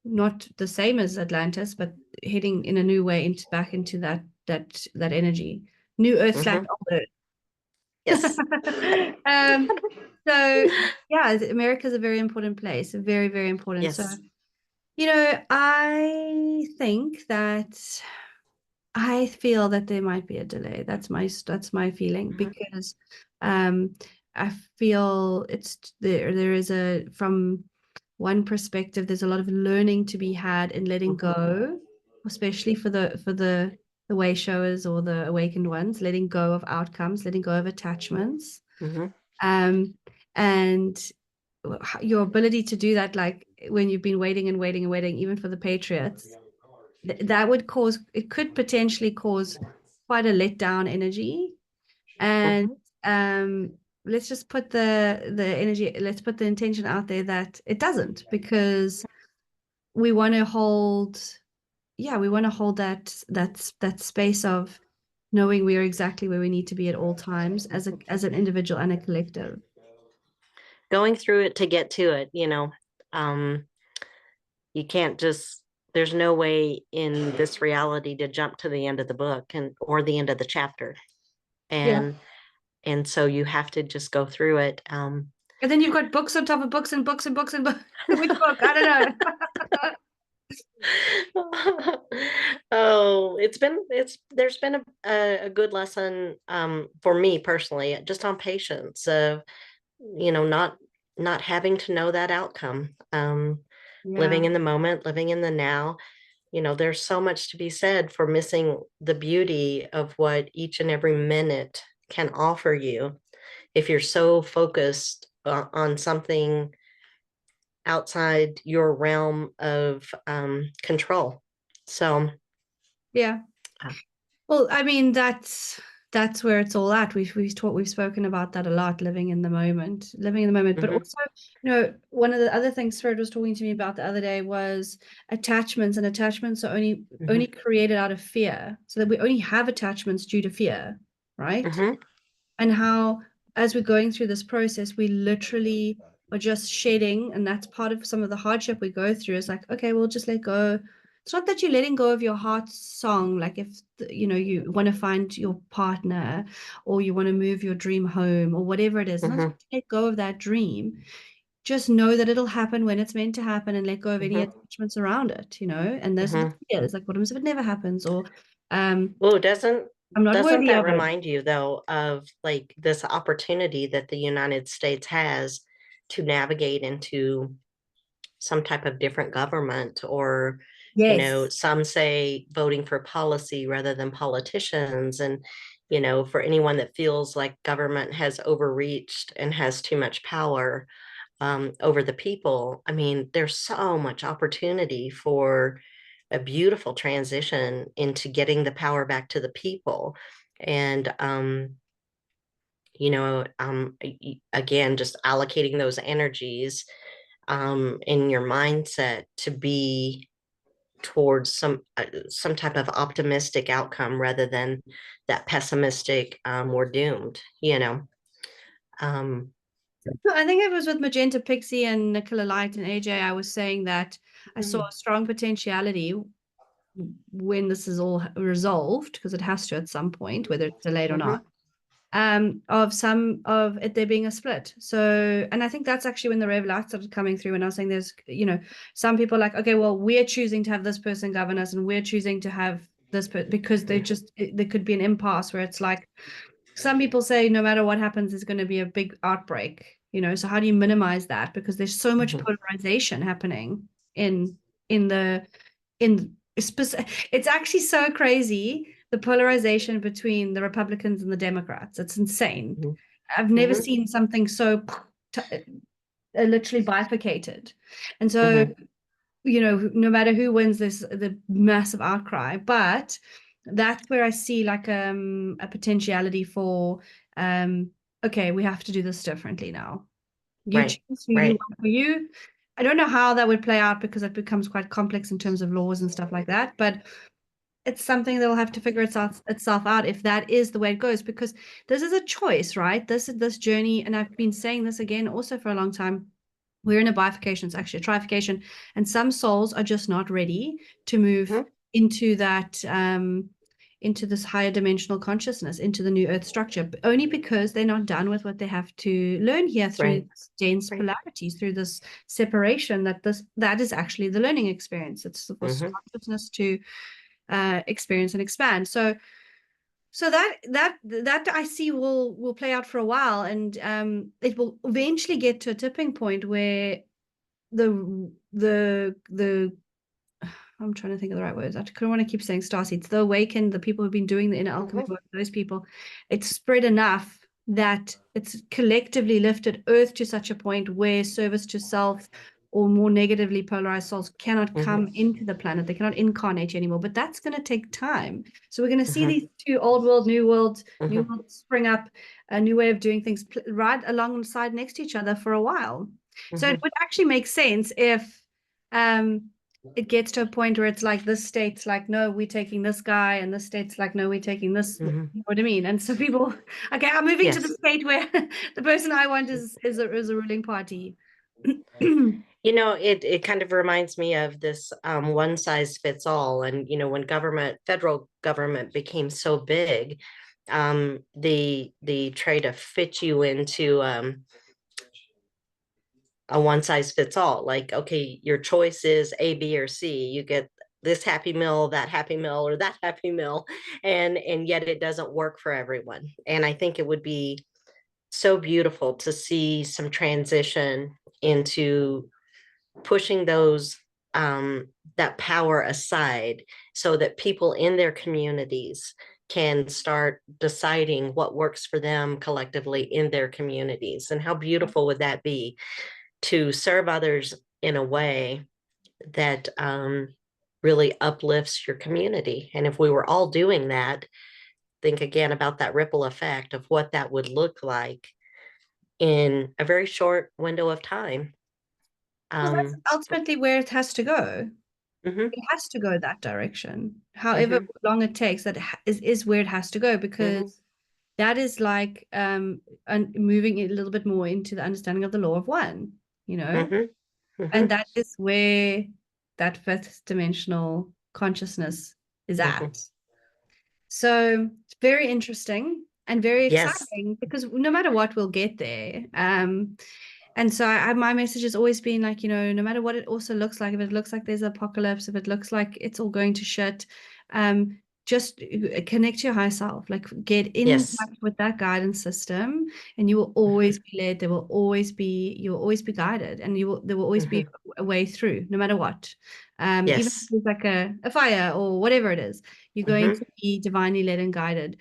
[SPEAKER 1] Not the same as Atlantis, but heading in a new way back into that energy. New Earth slash
[SPEAKER 2] mm-hmm.
[SPEAKER 1] old
[SPEAKER 2] Yes.
[SPEAKER 1] Earth. So yeah, America's a very important place, very, very important. So,
[SPEAKER 2] Yes.
[SPEAKER 1] I think that I feel that there might be a delay. That's my feeling,
[SPEAKER 2] Mm-hmm,
[SPEAKER 1] because um I feel it's there is a from one perspective, there's a lot of learning to be had in letting
[SPEAKER 2] mm-hmm,
[SPEAKER 1] go, especially for the way showers or the awakened ones, letting go of outcomes, letting go of attachments.
[SPEAKER 2] mm-hmm,
[SPEAKER 1] Um and your ability to do that, like when you've been waiting and waiting and waiting, even for the Patriots, that would cause, it could potentially cause quite a letdown energy. And
[SPEAKER 2] mm-hmm,
[SPEAKER 1] um let's just put the energy, let's put the intention out there that it doesn't, because we want to hold, yeah, we want to hold that space of knowing we are exactly where we need to be at all times as an individual and a collective.
[SPEAKER 2] Going through it to get to it, you know. Um, you can't just, there's no way in this reality to jump to the end of the book and or the end of the chapter.
[SPEAKER 1] Yeah.
[SPEAKER 2] And so you have to just go through it.
[SPEAKER 1] And then you've got books on top of books and books and books and books. Which book? I don't know.
[SPEAKER 2] Oh, there's been a good lesson for me personally, just on patience of, you know, not having to know that outcome.
[SPEAKER 1] Yeah.
[SPEAKER 2] Living in the moment, living in the now. You know, there's so much to be said for missing the beauty of what each and every minute can offer you if you're so focused on something outside your realm of control. So,
[SPEAKER 1] Yeah.
[SPEAKER 2] uh,
[SPEAKER 1] Well, I mean, that's where it's all at. We've spoken about that a lot, living in the moment. But
[SPEAKER 2] mhm,
[SPEAKER 1] also, you know, one of the other things Fred was talking to me about the other day was attachments, and attachments are only
[SPEAKER 2] mhm,
[SPEAKER 1] created out of fear, so that we only have attachments due to fear, right?
[SPEAKER 2] mhm,
[SPEAKER 1] And how, as we're going through this process, we literally are just shedding, and that's part of some of the hardship we go through. Is like, okay, we'll just let go. It's not that you're letting go of your heart's song, like if you know you want to find your partner, or you want to move your dream home, or whatever it is. It's not to
[SPEAKER 2] mhm,
[SPEAKER 1] let go of that dream. Just know that it'll happen when it's meant to happen, and let go of any
[SPEAKER 2] mhm,
[SPEAKER 1] attachments around it, you know. And those are the
[SPEAKER 2] mhm.
[SPEAKER 1] fears, like what happens if it never happens, or um,
[SPEAKER 2] Oh,
[SPEAKER 1] I'm not
[SPEAKER 2] doesn't
[SPEAKER 1] worthy
[SPEAKER 2] that
[SPEAKER 1] of it.
[SPEAKER 2] remind you though of like this opportunity that the United States has to navigate into some type of different government, or you know,
[SPEAKER 1] Yes.
[SPEAKER 2] some say voting for policy rather than politicians. And you know, for anyone that feels like government has overreached and has too much power over the people, I mean, there's so much opportunity for a beautiful transition into getting the power back to the people. And you know, again, just allocating those energies in your mindset to be towards some type of optimistic outcome rather than that pessimistic, we're doomed, you know. um
[SPEAKER 1] I think it was with Magenta Pixie and Nicola Light and AJ. I was saying that I saw a strong potentiality when this is all resolved, because it has to at some point, whether it's delayed or
[SPEAKER 2] mhm,
[SPEAKER 1] not, of some of it there being a split. So, and I think that's actually when the red light started coming through. And I was saying there's, you know, some people are like, okay, well, we're choosing to have this person govern us, and we're choosing to have this because they just, there could be an impasse where it's like, some people say no matter what happens, there's going to be a big outbreak, you know. So how do you minimize that? Because there's so much
[SPEAKER 2] mhm,
[SPEAKER 1] polarization happening in the in it's actually so crazy, the polarization between the Republicans and the Democrats. It's insane.
[SPEAKER 2] mhm,
[SPEAKER 1] I've never
[SPEAKER 2] mhm,
[SPEAKER 1] seen something so literally bifurcated. And so,
[SPEAKER 2] mhm,
[SPEAKER 1] you know, no matter who wins this, the massive outcry. But that's where I see like a potentiality for okay, we have to do this differently now. You
[SPEAKER 2] right,
[SPEAKER 1] choose who you
[SPEAKER 2] right,
[SPEAKER 1] want for you. I don't know how that would play out, because it becomes quite complex in terms of laws and stuff like that. But it's something that'll have to figure itself out if that is the way it goes, because this is a choice, right? This journey, and I've been saying this again also for a long time. We're in a bifurcation, it's actually a trifurcation, and some souls are just not ready to move
[SPEAKER 2] mhm,
[SPEAKER 1] into that into this higher dimensional consciousness, into the new earth structure, but only because they're not done with what they have to learn here through
[SPEAKER 2] right,
[SPEAKER 1] dense
[SPEAKER 2] right,
[SPEAKER 1] polarities, through this separation, that is actually the learning experience. It's for
[SPEAKER 2] mhm,
[SPEAKER 1] consciousness to experience and expand. So that I see will play out for a while, and it will eventually get to a tipping point where the I'm trying to think of the right words. I don't want to keep saying starseeds. The awakened, the people who've been doing the inner alchemy
[SPEAKER 2] mhm,
[SPEAKER 1] work, those people, it's spread enough that it's collectively lifted Earth to such a point where service to self, or more negatively polarized souls cannot
[SPEAKER 2] Mm-hmm.
[SPEAKER 1] come into the planet. They cannot incarnate anymore, but that's going to take time. So we're going to see
[SPEAKER 2] Mm-hmm.
[SPEAKER 1] these two old world, new
[SPEAKER 2] Mm-hmm.
[SPEAKER 1] world spring up, a new way of doing things right alongside next to each other for a while. So it
[SPEAKER 2] Mm-hmm.
[SPEAKER 1] would actually make sense if it gets to a point where it's like this state's like, no, we're taking this guy, and this state's like, no, we're taking this. You
[SPEAKER 2] Mm-hmm.
[SPEAKER 1] know what I mean? And so people, okay, I'm moving to the
[SPEAKER 2] Yes.
[SPEAKER 1] state where the person I want is a ruling party.
[SPEAKER 2] You know, it kind of reminds me of this one size fits all. And, you know, when federal government became so big, they try to fit you into a one size fits all. Like, okay, your choice is A, B, or C. You get this happy meal, that happy meal, or that happy meal, and yet it doesn't work for everyone. And I think it would be so beautiful to see some transition into pushing those that power aside so that people in their communities can start deciding what works for them collectively in their communities. And how beautiful would that be to serve others in a way that really uplifts your community? And if we were all doing that, think again about that ripple effect of what that would look like in a very short window of time.
[SPEAKER 1] Well, that's
[SPEAKER 2] Um,
[SPEAKER 1] ultimately where it has to go.
[SPEAKER 2] mhm,
[SPEAKER 1] It has to go that direction. However
[SPEAKER 2] mhm,
[SPEAKER 1] long it takes, is where it has to go,
[SPEAKER 2] mhm,
[SPEAKER 1] because that is like moving it a little bit more into the understanding of the law of one, you know,
[SPEAKER 2] mhm,
[SPEAKER 1] and
[SPEAKER 2] mhm,
[SPEAKER 1] that is where that fifth dimensional consciousness is
[SPEAKER 2] mhm.
[SPEAKER 1] at. So it's very interesting and very
[SPEAKER 2] Yes,
[SPEAKER 1] exciting, because no matter what, we'll get there. And so my message has always been like, no matter what it also looks like, if it looks like there's apocalypse, if it looks like it's all going to shit, just connect to your higher self, like get in
[SPEAKER 2] yes.
[SPEAKER 1] touch with that guidance system, and you will always be led. You will always be guided, and there will always be
[SPEAKER 2] Mhm.
[SPEAKER 1] a way through, no matter what. Even if
[SPEAKER 2] Yes.
[SPEAKER 1] it's like a fire or whatever it is, you're going
[SPEAKER 2] Mhm,
[SPEAKER 1] to be divinely led and guided.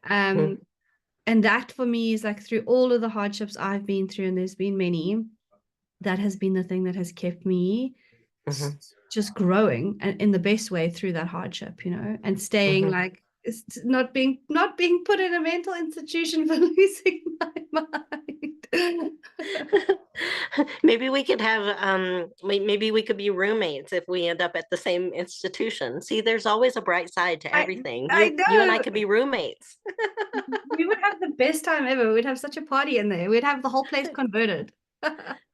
[SPEAKER 2] mhm,
[SPEAKER 1] Um, and that for me is like, through all of the hardships I've been through, and there's been many, that has been the thing that has kept me
[SPEAKER 2] mhm,
[SPEAKER 1] just growing, and in the best way through that hardship, and staying
[SPEAKER 2] mhm.
[SPEAKER 1] like, not being put in a mental institution for losing my mind.
[SPEAKER 2] Maybe we could have maybe we could be roommates if we end up at the same institution. See, there's always a bright side to
[SPEAKER 1] I
[SPEAKER 2] everything.
[SPEAKER 1] I
[SPEAKER 2] You and I
[SPEAKER 1] know.
[SPEAKER 2] could be roommates.
[SPEAKER 1] We would have the best time ever. We'd have such a party in there. We'd have the whole place converted.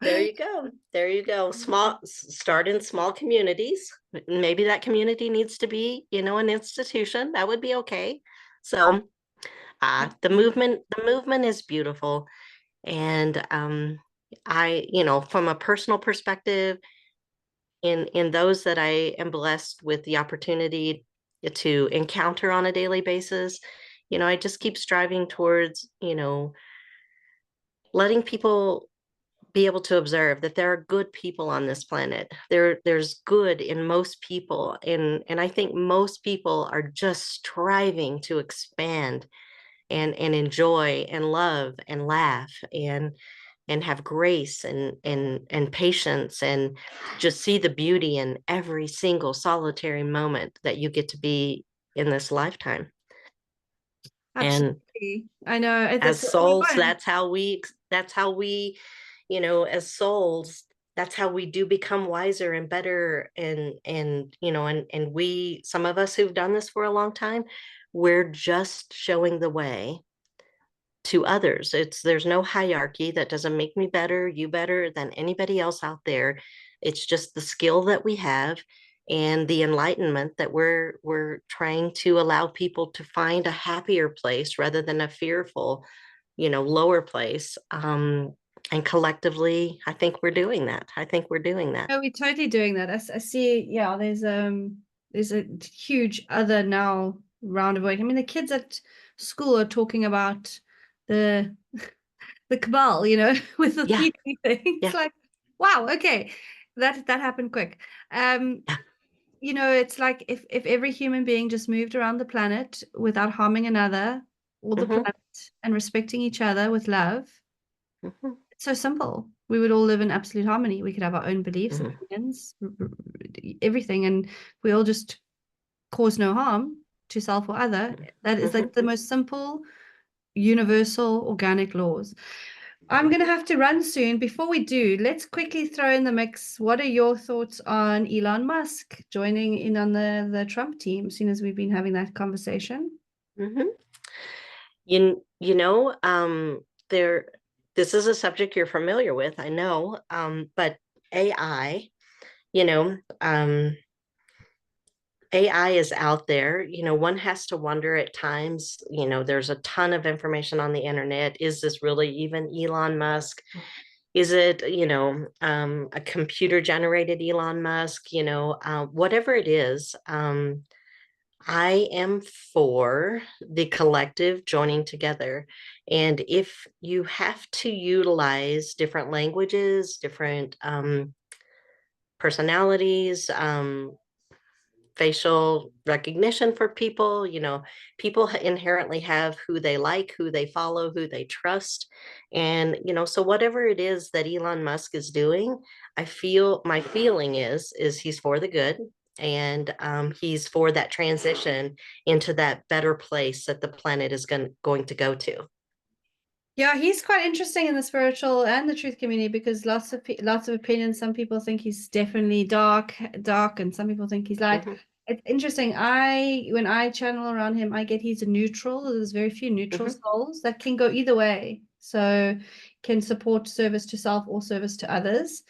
[SPEAKER 2] There you go. There you go. Start in small communities. Maybe that community needs to be, you know, an institution. That would be okay. So, the movement is beautiful. And you know, from a personal perspective, in those that I am blessed with the opportunity to encounter on a daily basis, you know, I just keep striving towards, you know, letting people be able to observe that there are good people on this planet. There's good in most people, and I think most people are just striving to expand and enjoy and love and laugh and have grace and patience and just see the beauty in every single solitary moment that you get to be in this lifetime. And
[SPEAKER 1] Absolutely. I know.
[SPEAKER 2] as
[SPEAKER 1] It's what we
[SPEAKER 2] souls,
[SPEAKER 1] want.
[SPEAKER 2] that's how we, you know, as souls, that's how we do become wiser and better. And you know, and we, some of us who've done this for a long time, we're just showing the way to others. There's no hierarchy. That doesn't make me better, you better than anybody else out there. It's just the skill that we have and the enlightenment that we're trying to allow people to find a happier place rather than a fearful, you know, lower place. And collectively, I think we're doing that. I think we're doing that.
[SPEAKER 1] No, we're totally doing that. I see. Yeah, there's a huge other now round of work. I mean, the kids at school are talking about the the cabal, with the
[SPEAKER 2] Yeah,
[SPEAKER 1] theory thing. It's
[SPEAKER 2] yeah,
[SPEAKER 1] like, wow, okay, that happened quick. Um,
[SPEAKER 2] yeah.
[SPEAKER 1] it's like, if every human being just moved around the planet without harming another, or the
[SPEAKER 2] Hmm.
[SPEAKER 1] planet, and respecting each other with love,
[SPEAKER 2] Hmm.
[SPEAKER 1] it's so simple. we would all live in absolute harmony. We could have our own beliefs,
[SPEAKER 2] Mhm.
[SPEAKER 1] opinions, everything, and we all just cause no harm to self or other. That is like
[SPEAKER 2] Mhm.
[SPEAKER 1] the most simple, universal, organic laws. I'm going to have to run soon. Before we do, let's quickly throw in the mix. What are your thoughts on Elon Musk joining in on the Trump team, seeing as we've been having that conversation?
[SPEAKER 2] Mhm. You know, there. This is a subject you're familiar with, I know, but AI, you know, AI is out there. One has to wonder at times. There's a ton of information on the internet. Is this really even Elon Musk? Is it, a computer generated Elon Musk? Whatever it is, I am for the collective joining together. And if you have to utilize different languages, different personalities, facial recognition for people, people inherently have who they like, who they follow, who they trust. And, so whatever it is that Elon Musk is doing, I feel my feeling is he's for the good. And he's for that transition into that better place that the planet is going to go to.
[SPEAKER 1] Yeah, he's quite interesting in the spiritual and the truth community because lots of opinions. Some people think he's definitely dark, and some people think he's light.
[SPEAKER 2] Hmm.
[SPEAKER 1] It's interesting. When I channel around him, I get he's a neutral. There's very few neutral
[SPEAKER 2] Hmm.
[SPEAKER 1] souls that can go either way. So can support service to self or service to others.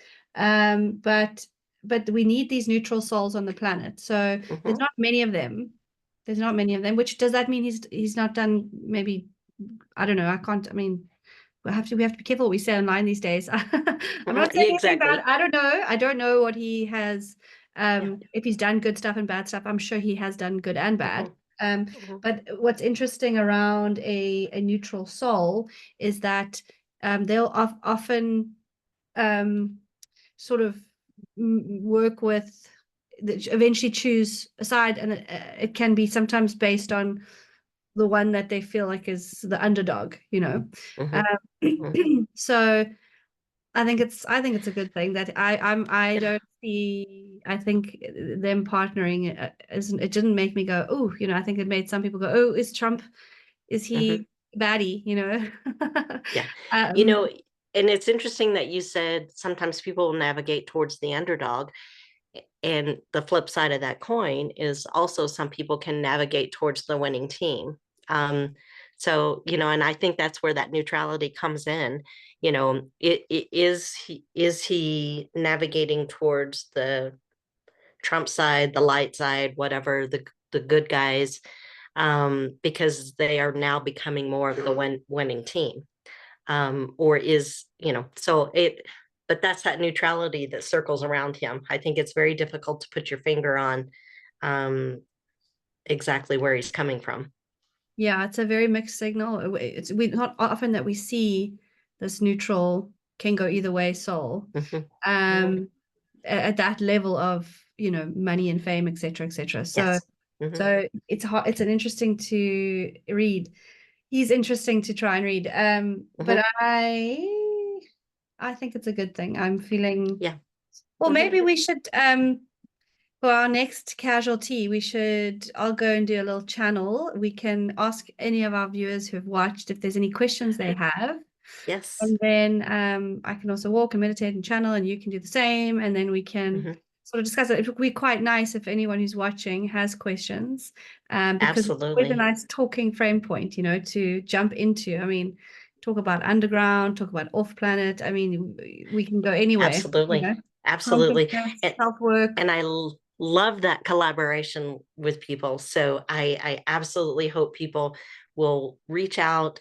[SPEAKER 1] But we need these neutral souls on the planet. So there's
[SPEAKER 2] Hmm.
[SPEAKER 1] not many of them. There's not many of them. Which does that mean he's not done maybe I don't know. I can't. I mean, we have to be careful what we say online these days. I'm not saying anything bad.
[SPEAKER 2] Exactly.
[SPEAKER 1] I don't know. I don't know what he has.
[SPEAKER 2] Yeah.
[SPEAKER 1] If he's done good stuff and bad stuff, I'm sure he has done good and bad.
[SPEAKER 2] Hmm.
[SPEAKER 1] Um,
[SPEAKER 2] Hmm.
[SPEAKER 1] but what's interesting around a neutral soul is that they'll often um, sort of work with eventually choose a side, and it can be sometimes based on the one that they feel like is the underdog, you know.
[SPEAKER 2] Hmm. Hmm.
[SPEAKER 1] So I think it's a good thing that I
[SPEAKER 2] Yeah.
[SPEAKER 1] don't see. I think them partnering isn't. It didn't make me go, oh, I think it made some people go, oh, is Trump? Is
[SPEAKER 2] Hmm.
[SPEAKER 1] he baddie?
[SPEAKER 2] Yeah. You
[SPEAKER 1] um,
[SPEAKER 2] know, and it's interesting that you said sometimes people will navigate towards the underdog. And the flip side of that coin is also some people can navigate towards the winning team. Um, so, and I think that's where that neutrality comes in. Is he navigating towards the Trump side, the light side, whatever, the good guys, because they are now becoming more of the winning team, or is, but that's that neutrality that circles around him. I think it's very difficult to put your finger on exactly where he's coming from.
[SPEAKER 1] yeah, it's a very mixed signal. It's not often that we see this neutral can go either way soul.
[SPEAKER 2] Hmm. Hmm.
[SPEAKER 1] Um, at that level of money and fame, etc., etc. So
[SPEAKER 2] Yes. Hmm.
[SPEAKER 1] so it's hard. It's an interesting to read. He's interesting to try and read. But
[SPEAKER 2] Hmm.
[SPEAKER 1] I think it's a good thing. I'm feeling.
[SPEAKER 2] Yeah.
[SPEAKER 1] Well,
[SPEAKER 2] Hmm.
[SPEAKER 1] maybe we should for our next casualty, I'll go and do a little channel. We can ask any of our viewers who have watched if there's any questions they have.
[SPEAKER 2] Yes.
[SPEAKER 1] And then I can also walk and meditate and channel, and you can do the same. And then we can
[SPEAKER 2] Hmm.
[SPEAKER 1] sort of discuss it. It would be quite nice if anyone who's watching has questions, because it's always a
[SPEAKER 2] Absolutely.
[SPEAKER 1] nice talking frame point, to jump into. I mean, talk about underground, talk about off planet. I mean, we can go anywhere,
[SPEAKER 2] Absolutely. Absolutely.
[SPEAKER 1] consciousness,
[SPEAKER 2] And
[SPEAKER 1] self work.
[SPEAKER 2] and love that collaboration with people. So I absolutely hope people will reach out,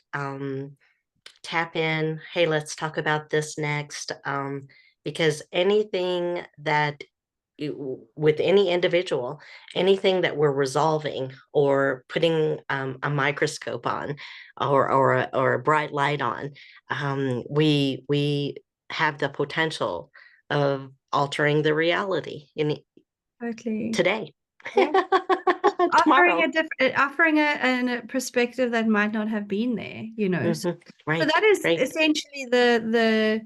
[SPEAKER 2] tap in. Hey, let's talk about this next. Because anything that with any individual, anything that we're resolving or putting a microscope on, or a bright light on, we have the potential of altering the reality in
[SPEAKER 1] Totally.
[SPEAKER 2] today,
[SPEAKER 1] Yeah. Offering
[SPEAKER 2] tomorrow.
[SPEAKER 1] a different, offering a perspective that might not have been there. So
[SPEAKER 2] Hmm. Right,
[SPEAKER 1] that is
[SPEAKER 2] right.
[SPEAKER 1] essentially the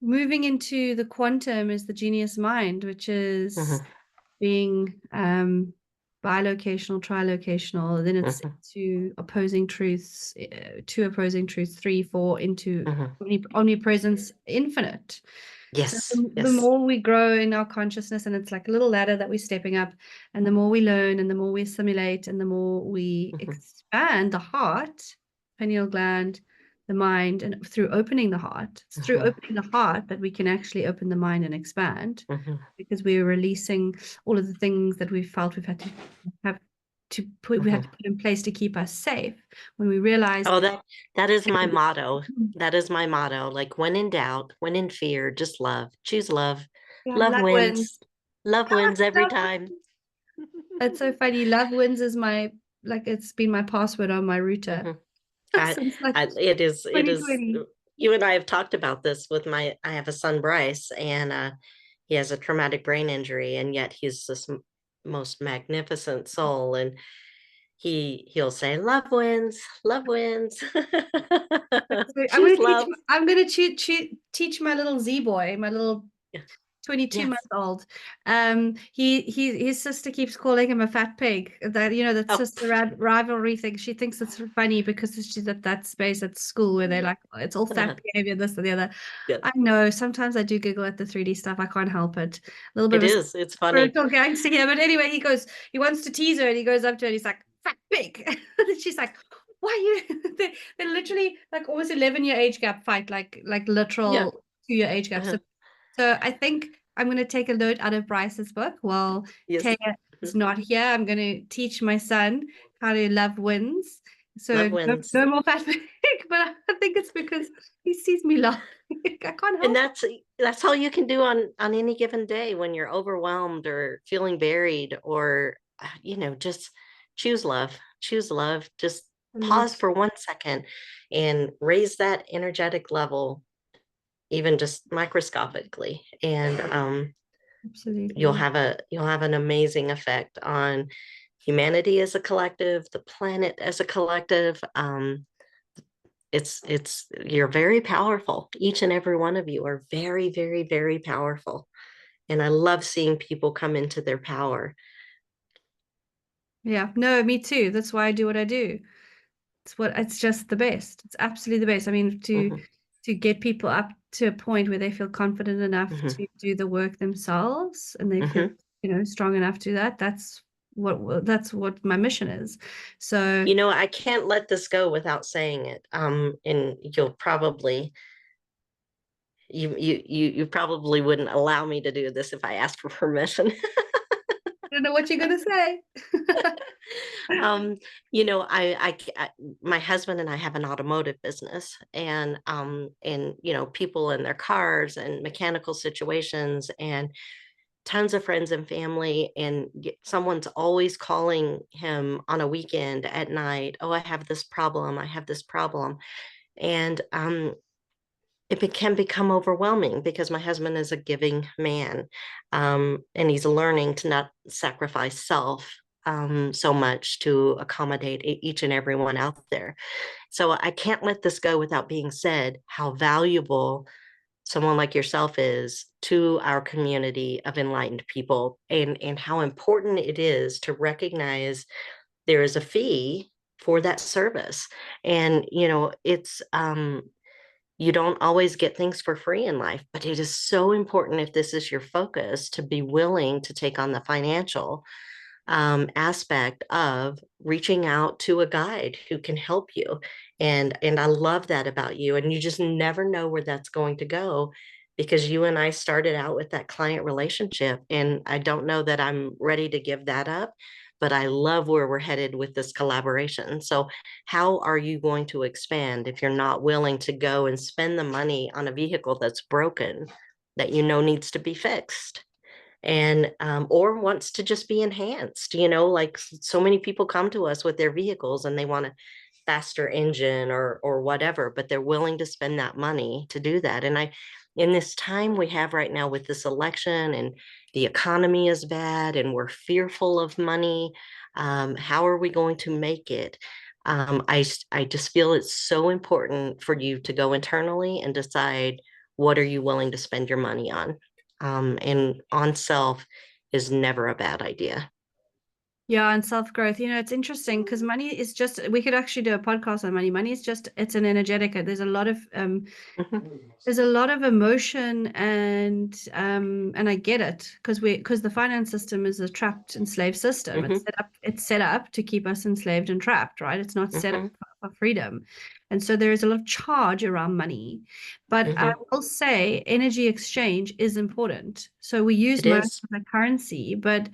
[SPEAKER 1] moving into the quantum is the genius mind, which is
[SPEAKER 2] Hmm.
[SPEAKER 1] being bilocational, trilocational. Then it's
[SPEAKER 2] Hmm.
[SPEAKER 1] to opposing truths, two opposing truths, three, four, into
[SPEAKER 2] Hmm.
[SPEAKER 1] omnipresence, infinite. So
[SPEAKER 2] Yes,
[SPEAKER 1] the
[SPEAKER 2] yes.
[SPEAKER 1] more we grow in our consciousness, and it's like a little ladder that we're stepping up, and the more we learn, and the more we assimilate, and the more we
[SPEAKER 2] Hmm.
[SPEAKER 1] expand the heart, pineal gland, the mind, and through opening the heart. It's through
[SPEAKER 2] Hmm.
[SPEAKER 1] opening the heart that we can actually open the mind and expand,
[SPEAKER 2] Hmm.
[SPEAKER 1] because we're releasing all of the things that we felt we've had to have to put we had to
[SPEAKER 2] Hmm.
[SPEAKER 1] put in place to keep us safe. When we realize,
[SPEAKER 2] Oh, that is my motto. That is my motto. Like when in doubt, when in fear, just love. Choose love.
[SPEAKER 1] yeah,
[SPEAKER 2] Love
[SPEAKER 1] love
[SPEAKER 2] wins.
[SPEAKER 1] wins.
[SPEAKER 2] Love wins every
[SPEAKER 1] Love
[SPEAKER 2] time.
[SPEAKER 1] wins. It's so funny. Love wins is my, like, it's been my password on my router
[SPEAKER 2] Hmm. I,
[SPEAKER 1] since like
[SPEAKER 2] it is,
[SPEAKER 1] 2020.
[SPEAKER 2] you and I have talked about this with I have a son, Bryce, and he has a traumatic brain injury, and yet he's this most magnificent soul. And he'll say, love wins, love wins.
[SPEAKER 1] So
[SPEAKER 2] Choose love.
[SPEAKER 1] I'm gonna teach my little Z boy, my little 22
[SPEAKER 2] Yes.
[SPEAKER 1] month old. His sister keeps calling him a fat pig. That, that
[SPEAKER 2] Oh,
[SPEAKER 1] sister rivalry thing. She thinks it's funny because she's at that space at school where they're like, "Oh, it's all fat behavior, this and the other."
[SPEAKER 2] yes,
[SPEAKER 1] I know sometimes I do giggle at the 3D stuff. I can't help it. A little bit
[SPEAKER 2] it
[SPEAKER 1] of a
[SPEAKER 2] is. It's funny.
[SPEAKER 1] spiritual gangster here. But anyway, he wants to tease her, and he goes up to her and he's like, "Fat pig." And she's like, "Why you?" They're literally like almost 11-year age gap fight, like
[SPEAKER 2] Yeah.
[SPEAKER 1] literal 2-year age gap.
[SPEAKER 2] Uh-huh.
[SPEAKER 1] So I think I'm going to take a note out of Bryce's book. While
[SPEAKER 2] Yes.
[SPEAKER 1] Taya is not here, I'm going to teach my son how to love wins. So
[SPEAKER 2] Love
[SPEAKER 1] no,
[SPEAKER 2] wins.
[SPEAKER 1] no more fat pig, but I think it's because he sees me laughing. I can't
[SPEAKER 2] And
[SPEAKER 1] help it.
[SPEAKER 2] that's all you can do on any given day when you're overwhelmed or feeling buried or just choose love, just pause
[SPEAKER 1] Absolutely.
[SPEAKER 2] for 1 second and raise that energetic level even just microscopically, and
[SPEAKER 1] Absolutely.
[SPEAKER 2] you'll have an amazing effect on humanity as a collective, the planet as a collective. It's you're very powerful. Each and every one of you are very, very, very powerful. And I love seeing people come into their power.
[SPEAKER 1] Yeah. No, me too. That's why I do what I do. It's just the best. It's absolutely the best. I mean,
[SPEAKER 2] Hmm.
[SPEAKER 1] to get people up to a point where they feel confident enough
[SPEAKER 2] Hmm.
[SPEAKER 1] to do the work themselves, and they feel,
[SPEAKER 2] Hmm.
[SPEAKER 1] strong enough to do that. That's what my mission is. So
[SPEAKER 2] I can't let this go without saying it. And you'll probably you probably wouldn't allow me to do this if I asked for permission.
[SPEAKER 1] I don't know what you're gonna say.
[SPEAKER 2] um, I my husband and I have an automotive business, and people in their cars and mechanical situations and tons of friends and family, and someone's always calling him on a weekend at night. Oh, I have this problem. I have this problem. And can become overwhelming because my husband is a giving man, and he's learning to not sacrifice self so much to accommodate each and every one out there. So I can't let this go without being said how valuable someone like yourself is to our community of enlightened people, and how important it is to recognize there is a fee for that service. And it's you don't always get things for free in life, but it is so important, if this is your focus, to be willing to take on the financial aspect of reaching out to a guide who can help you. And I love that about you. And you just never know where that's going to go, because you and I started out with that client relationship. And I don't know that I'm ready to give that up, but I love where we're headed with this collaboration. So how are you going to expand if you're not willing to go and spend the money on a vehicle that's broken, that needs to be fixed? And or wants to just be enhanced, like so many people come to us with their vehicles and they want a faster engine or whatever, but they're willing to spend that money to do that. And in this time we have right now with this election, and the economy is bad and we're fearful of money, how are we going to make it? I just feel it's so important for you to go internally and decide what are you willing to spend your money on? And on self is never a bad idea.
[SPEAKER 1] Yeah, and self-growth. It's interesting because money is just, we could actually do a podcast on money. Money is just, it's an energetic.
[SPEAKER 2] Mhm.
[SPEAKER 1] There's a lot of emotion, and I get it because the finance system is a trapped enslaved system.
[SPEAKER 2] Mhm.
[SPEAKER 1] It's set up to keep us enslaved and trapped, right? It's not set up
[SPEAKER 2] Mhm.
[SPEAKER 1] for freedom. And so there is a lot of charge around money. But I
[SPEAKER 2] Mhm.
[SPEAKER 1] will say energy exchange is important. So we use
[SPEAKER 2] It
[SPEAKER 1] money
[SPEAKER 2] is.
[SPEAKER 1] as a currency, but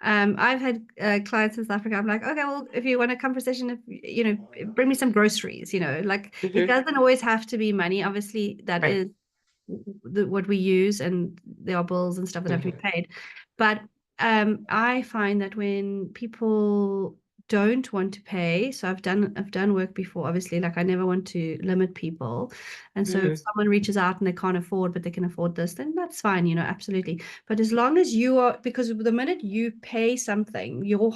[SPEAKER 1] I've had clients in South Africa. I'm like, okay, well, if you want a conversation, bring me some groceries. Like it
[SPEAKER 2] Mhm.
[SPEAKER 1] doesn't always have to be money. Obviously, that
[SPEAKER 2] Right.
[SPEAKER 1] is what we use, and there are bills and stuff that have to be
[SPEAKER 2] Mhm.
[SPEAKER 1] paid. But I find that when people don't want to pay, so I've done work before, obviously, like I never want to limit people. And so if
[SPEAKER 2] Mhm.
[SPEAKER 1] someone reaches out and they can't afford, but they can afford this, then that's fine, absolutely. But as long as you are, because the minute you pay something, your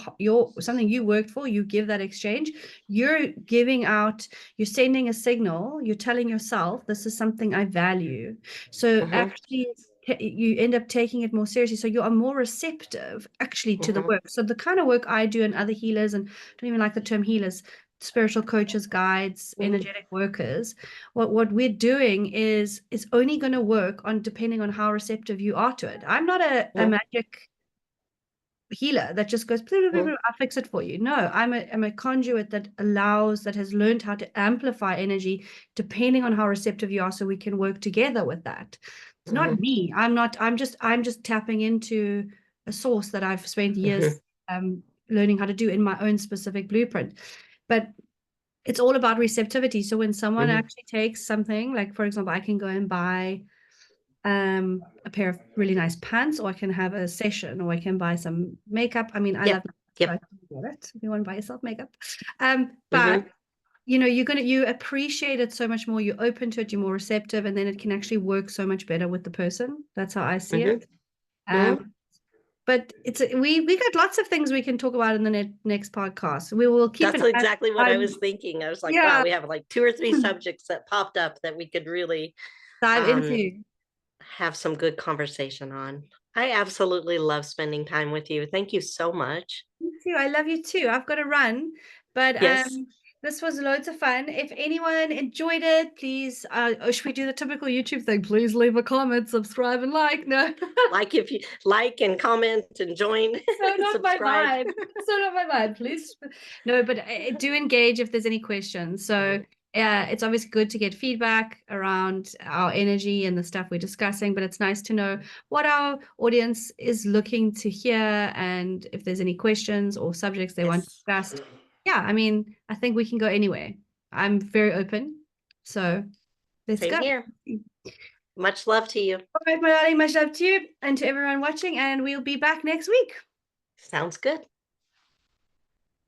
[SPEAKER 1] something you worked for, you give that exchange, you're giving out, you're sending a signal, you're telling yourself, this is something I value. So
[SPEAKER 2] Mhm.
[SPEAKER 1] actually, you end up taking it more seriously. So you are more receptive actually to the
[SPEAKER 2] Mhm.
[SPEAKER 1] work. So the kind of work I do and other healers, and I don't even like the term healers, spiritual coaches, guides,
[SPEAKER 2] Mhm.
[SPEAKER 1] energetic workers, what we're doing is only going to work on depending on how receptive you are to it. I'm not a
[SPEAKER 2] Mhm.
[SPEAKER 1] magic healer that just goes,
[SPEAKER 2] Mhm.
[SPEAKER 1] I'll fix it for you. No, I'm a conduit that has learned how to amplify energy depending on how receptive you are, so we can work together with that. It's not
[SPEAKER 2] Mhm.
[SPEAKER 1] me. I'm just tapping into a source that I've spent years
[SPEAKER 2] Mhm.
[SPEAKER 1] learning how to do in my own specific blueprint. But it's all about receptivity. So when someone
[SPEAKER 2] Mhm.
[SPEAKER 1] actually takes something, like for example, I can go and buy a pair of really nice pants, or I can have a session, or I can buy some makeup. I mean, I love
[SPEAKER 2] Yep.
[SPEAKER 1] makeup, so I
[SPEAKER 2] Yep.
[SPEAKER 1] can get it if you want to buy yourself makeup. But
[SPEAKER 2] Mhm.
[SPEAKER 1] you appreciate it so much more. You're open to it. You're more receptive, and then it can actually work so much better with the person. That's how I see
[SPEAKER 2] Mhm.
[SPEAKER 1] it.
[SPEAKER 2] Mhm.
[SPEAKER 1] But we got lots of things we can talk about in the next podcast. We will keep
[SPEAKER 2] That's
[SPEAKER 1] an eye
[SPEAKER 2] exactly what I
[SPEAKER 1] on,
[SPEAKER 2] was thinking. I was like, wow,
[SPEAKER 1] yeah,
[SPEAKER 2] we have like two or three subjects that popped up that we could really
[SPEAKER 1] dive
[SPEAKER 2] um,
[SPEAKER 1] into.
[SPEAKER 2] have some good conversation on. I absolutely love spending time with you. Thank you so much.
[SPEAKER 1] Me too. I love you too. I've got to run, but
[SPEAKER 2] Yes.
[SPEAKER 1] this was loads of fun. If anyone enjoyed it, please, should we do the typical YouTube thing? Please leave a comment, subscribe, and like. No,
[SPEAKER 2] Like if you like and comment and join,
[SPEAKER 1] so not my
[SPEAKER 2] subscribe.
[SPEAKER 1] vibe. So not my vibe. Please, no, but do engage if there's any questions. So. It's always good to get feedback around our energy and the stuff we're discussing, but it's nice to know what our audience is looking to hear, and if there's any questions or subjects they want
[SPEAKER 2] Yes.
[SPEAKER 1] discussed. Yeah, I mean, I think we can go anywhere. I'm very open. So let's
[SPEAKER 2] Same
[SPEAKER 1] go.
[SPEAKER 2] here.
[SPEAKER 1] All
[SPEAKER 2] Much love to you.
[SPEAKER 1] right, my darling, much love to you and to everyone watching, and we'll be back next week.
[SPEAKER 2] Sounds good.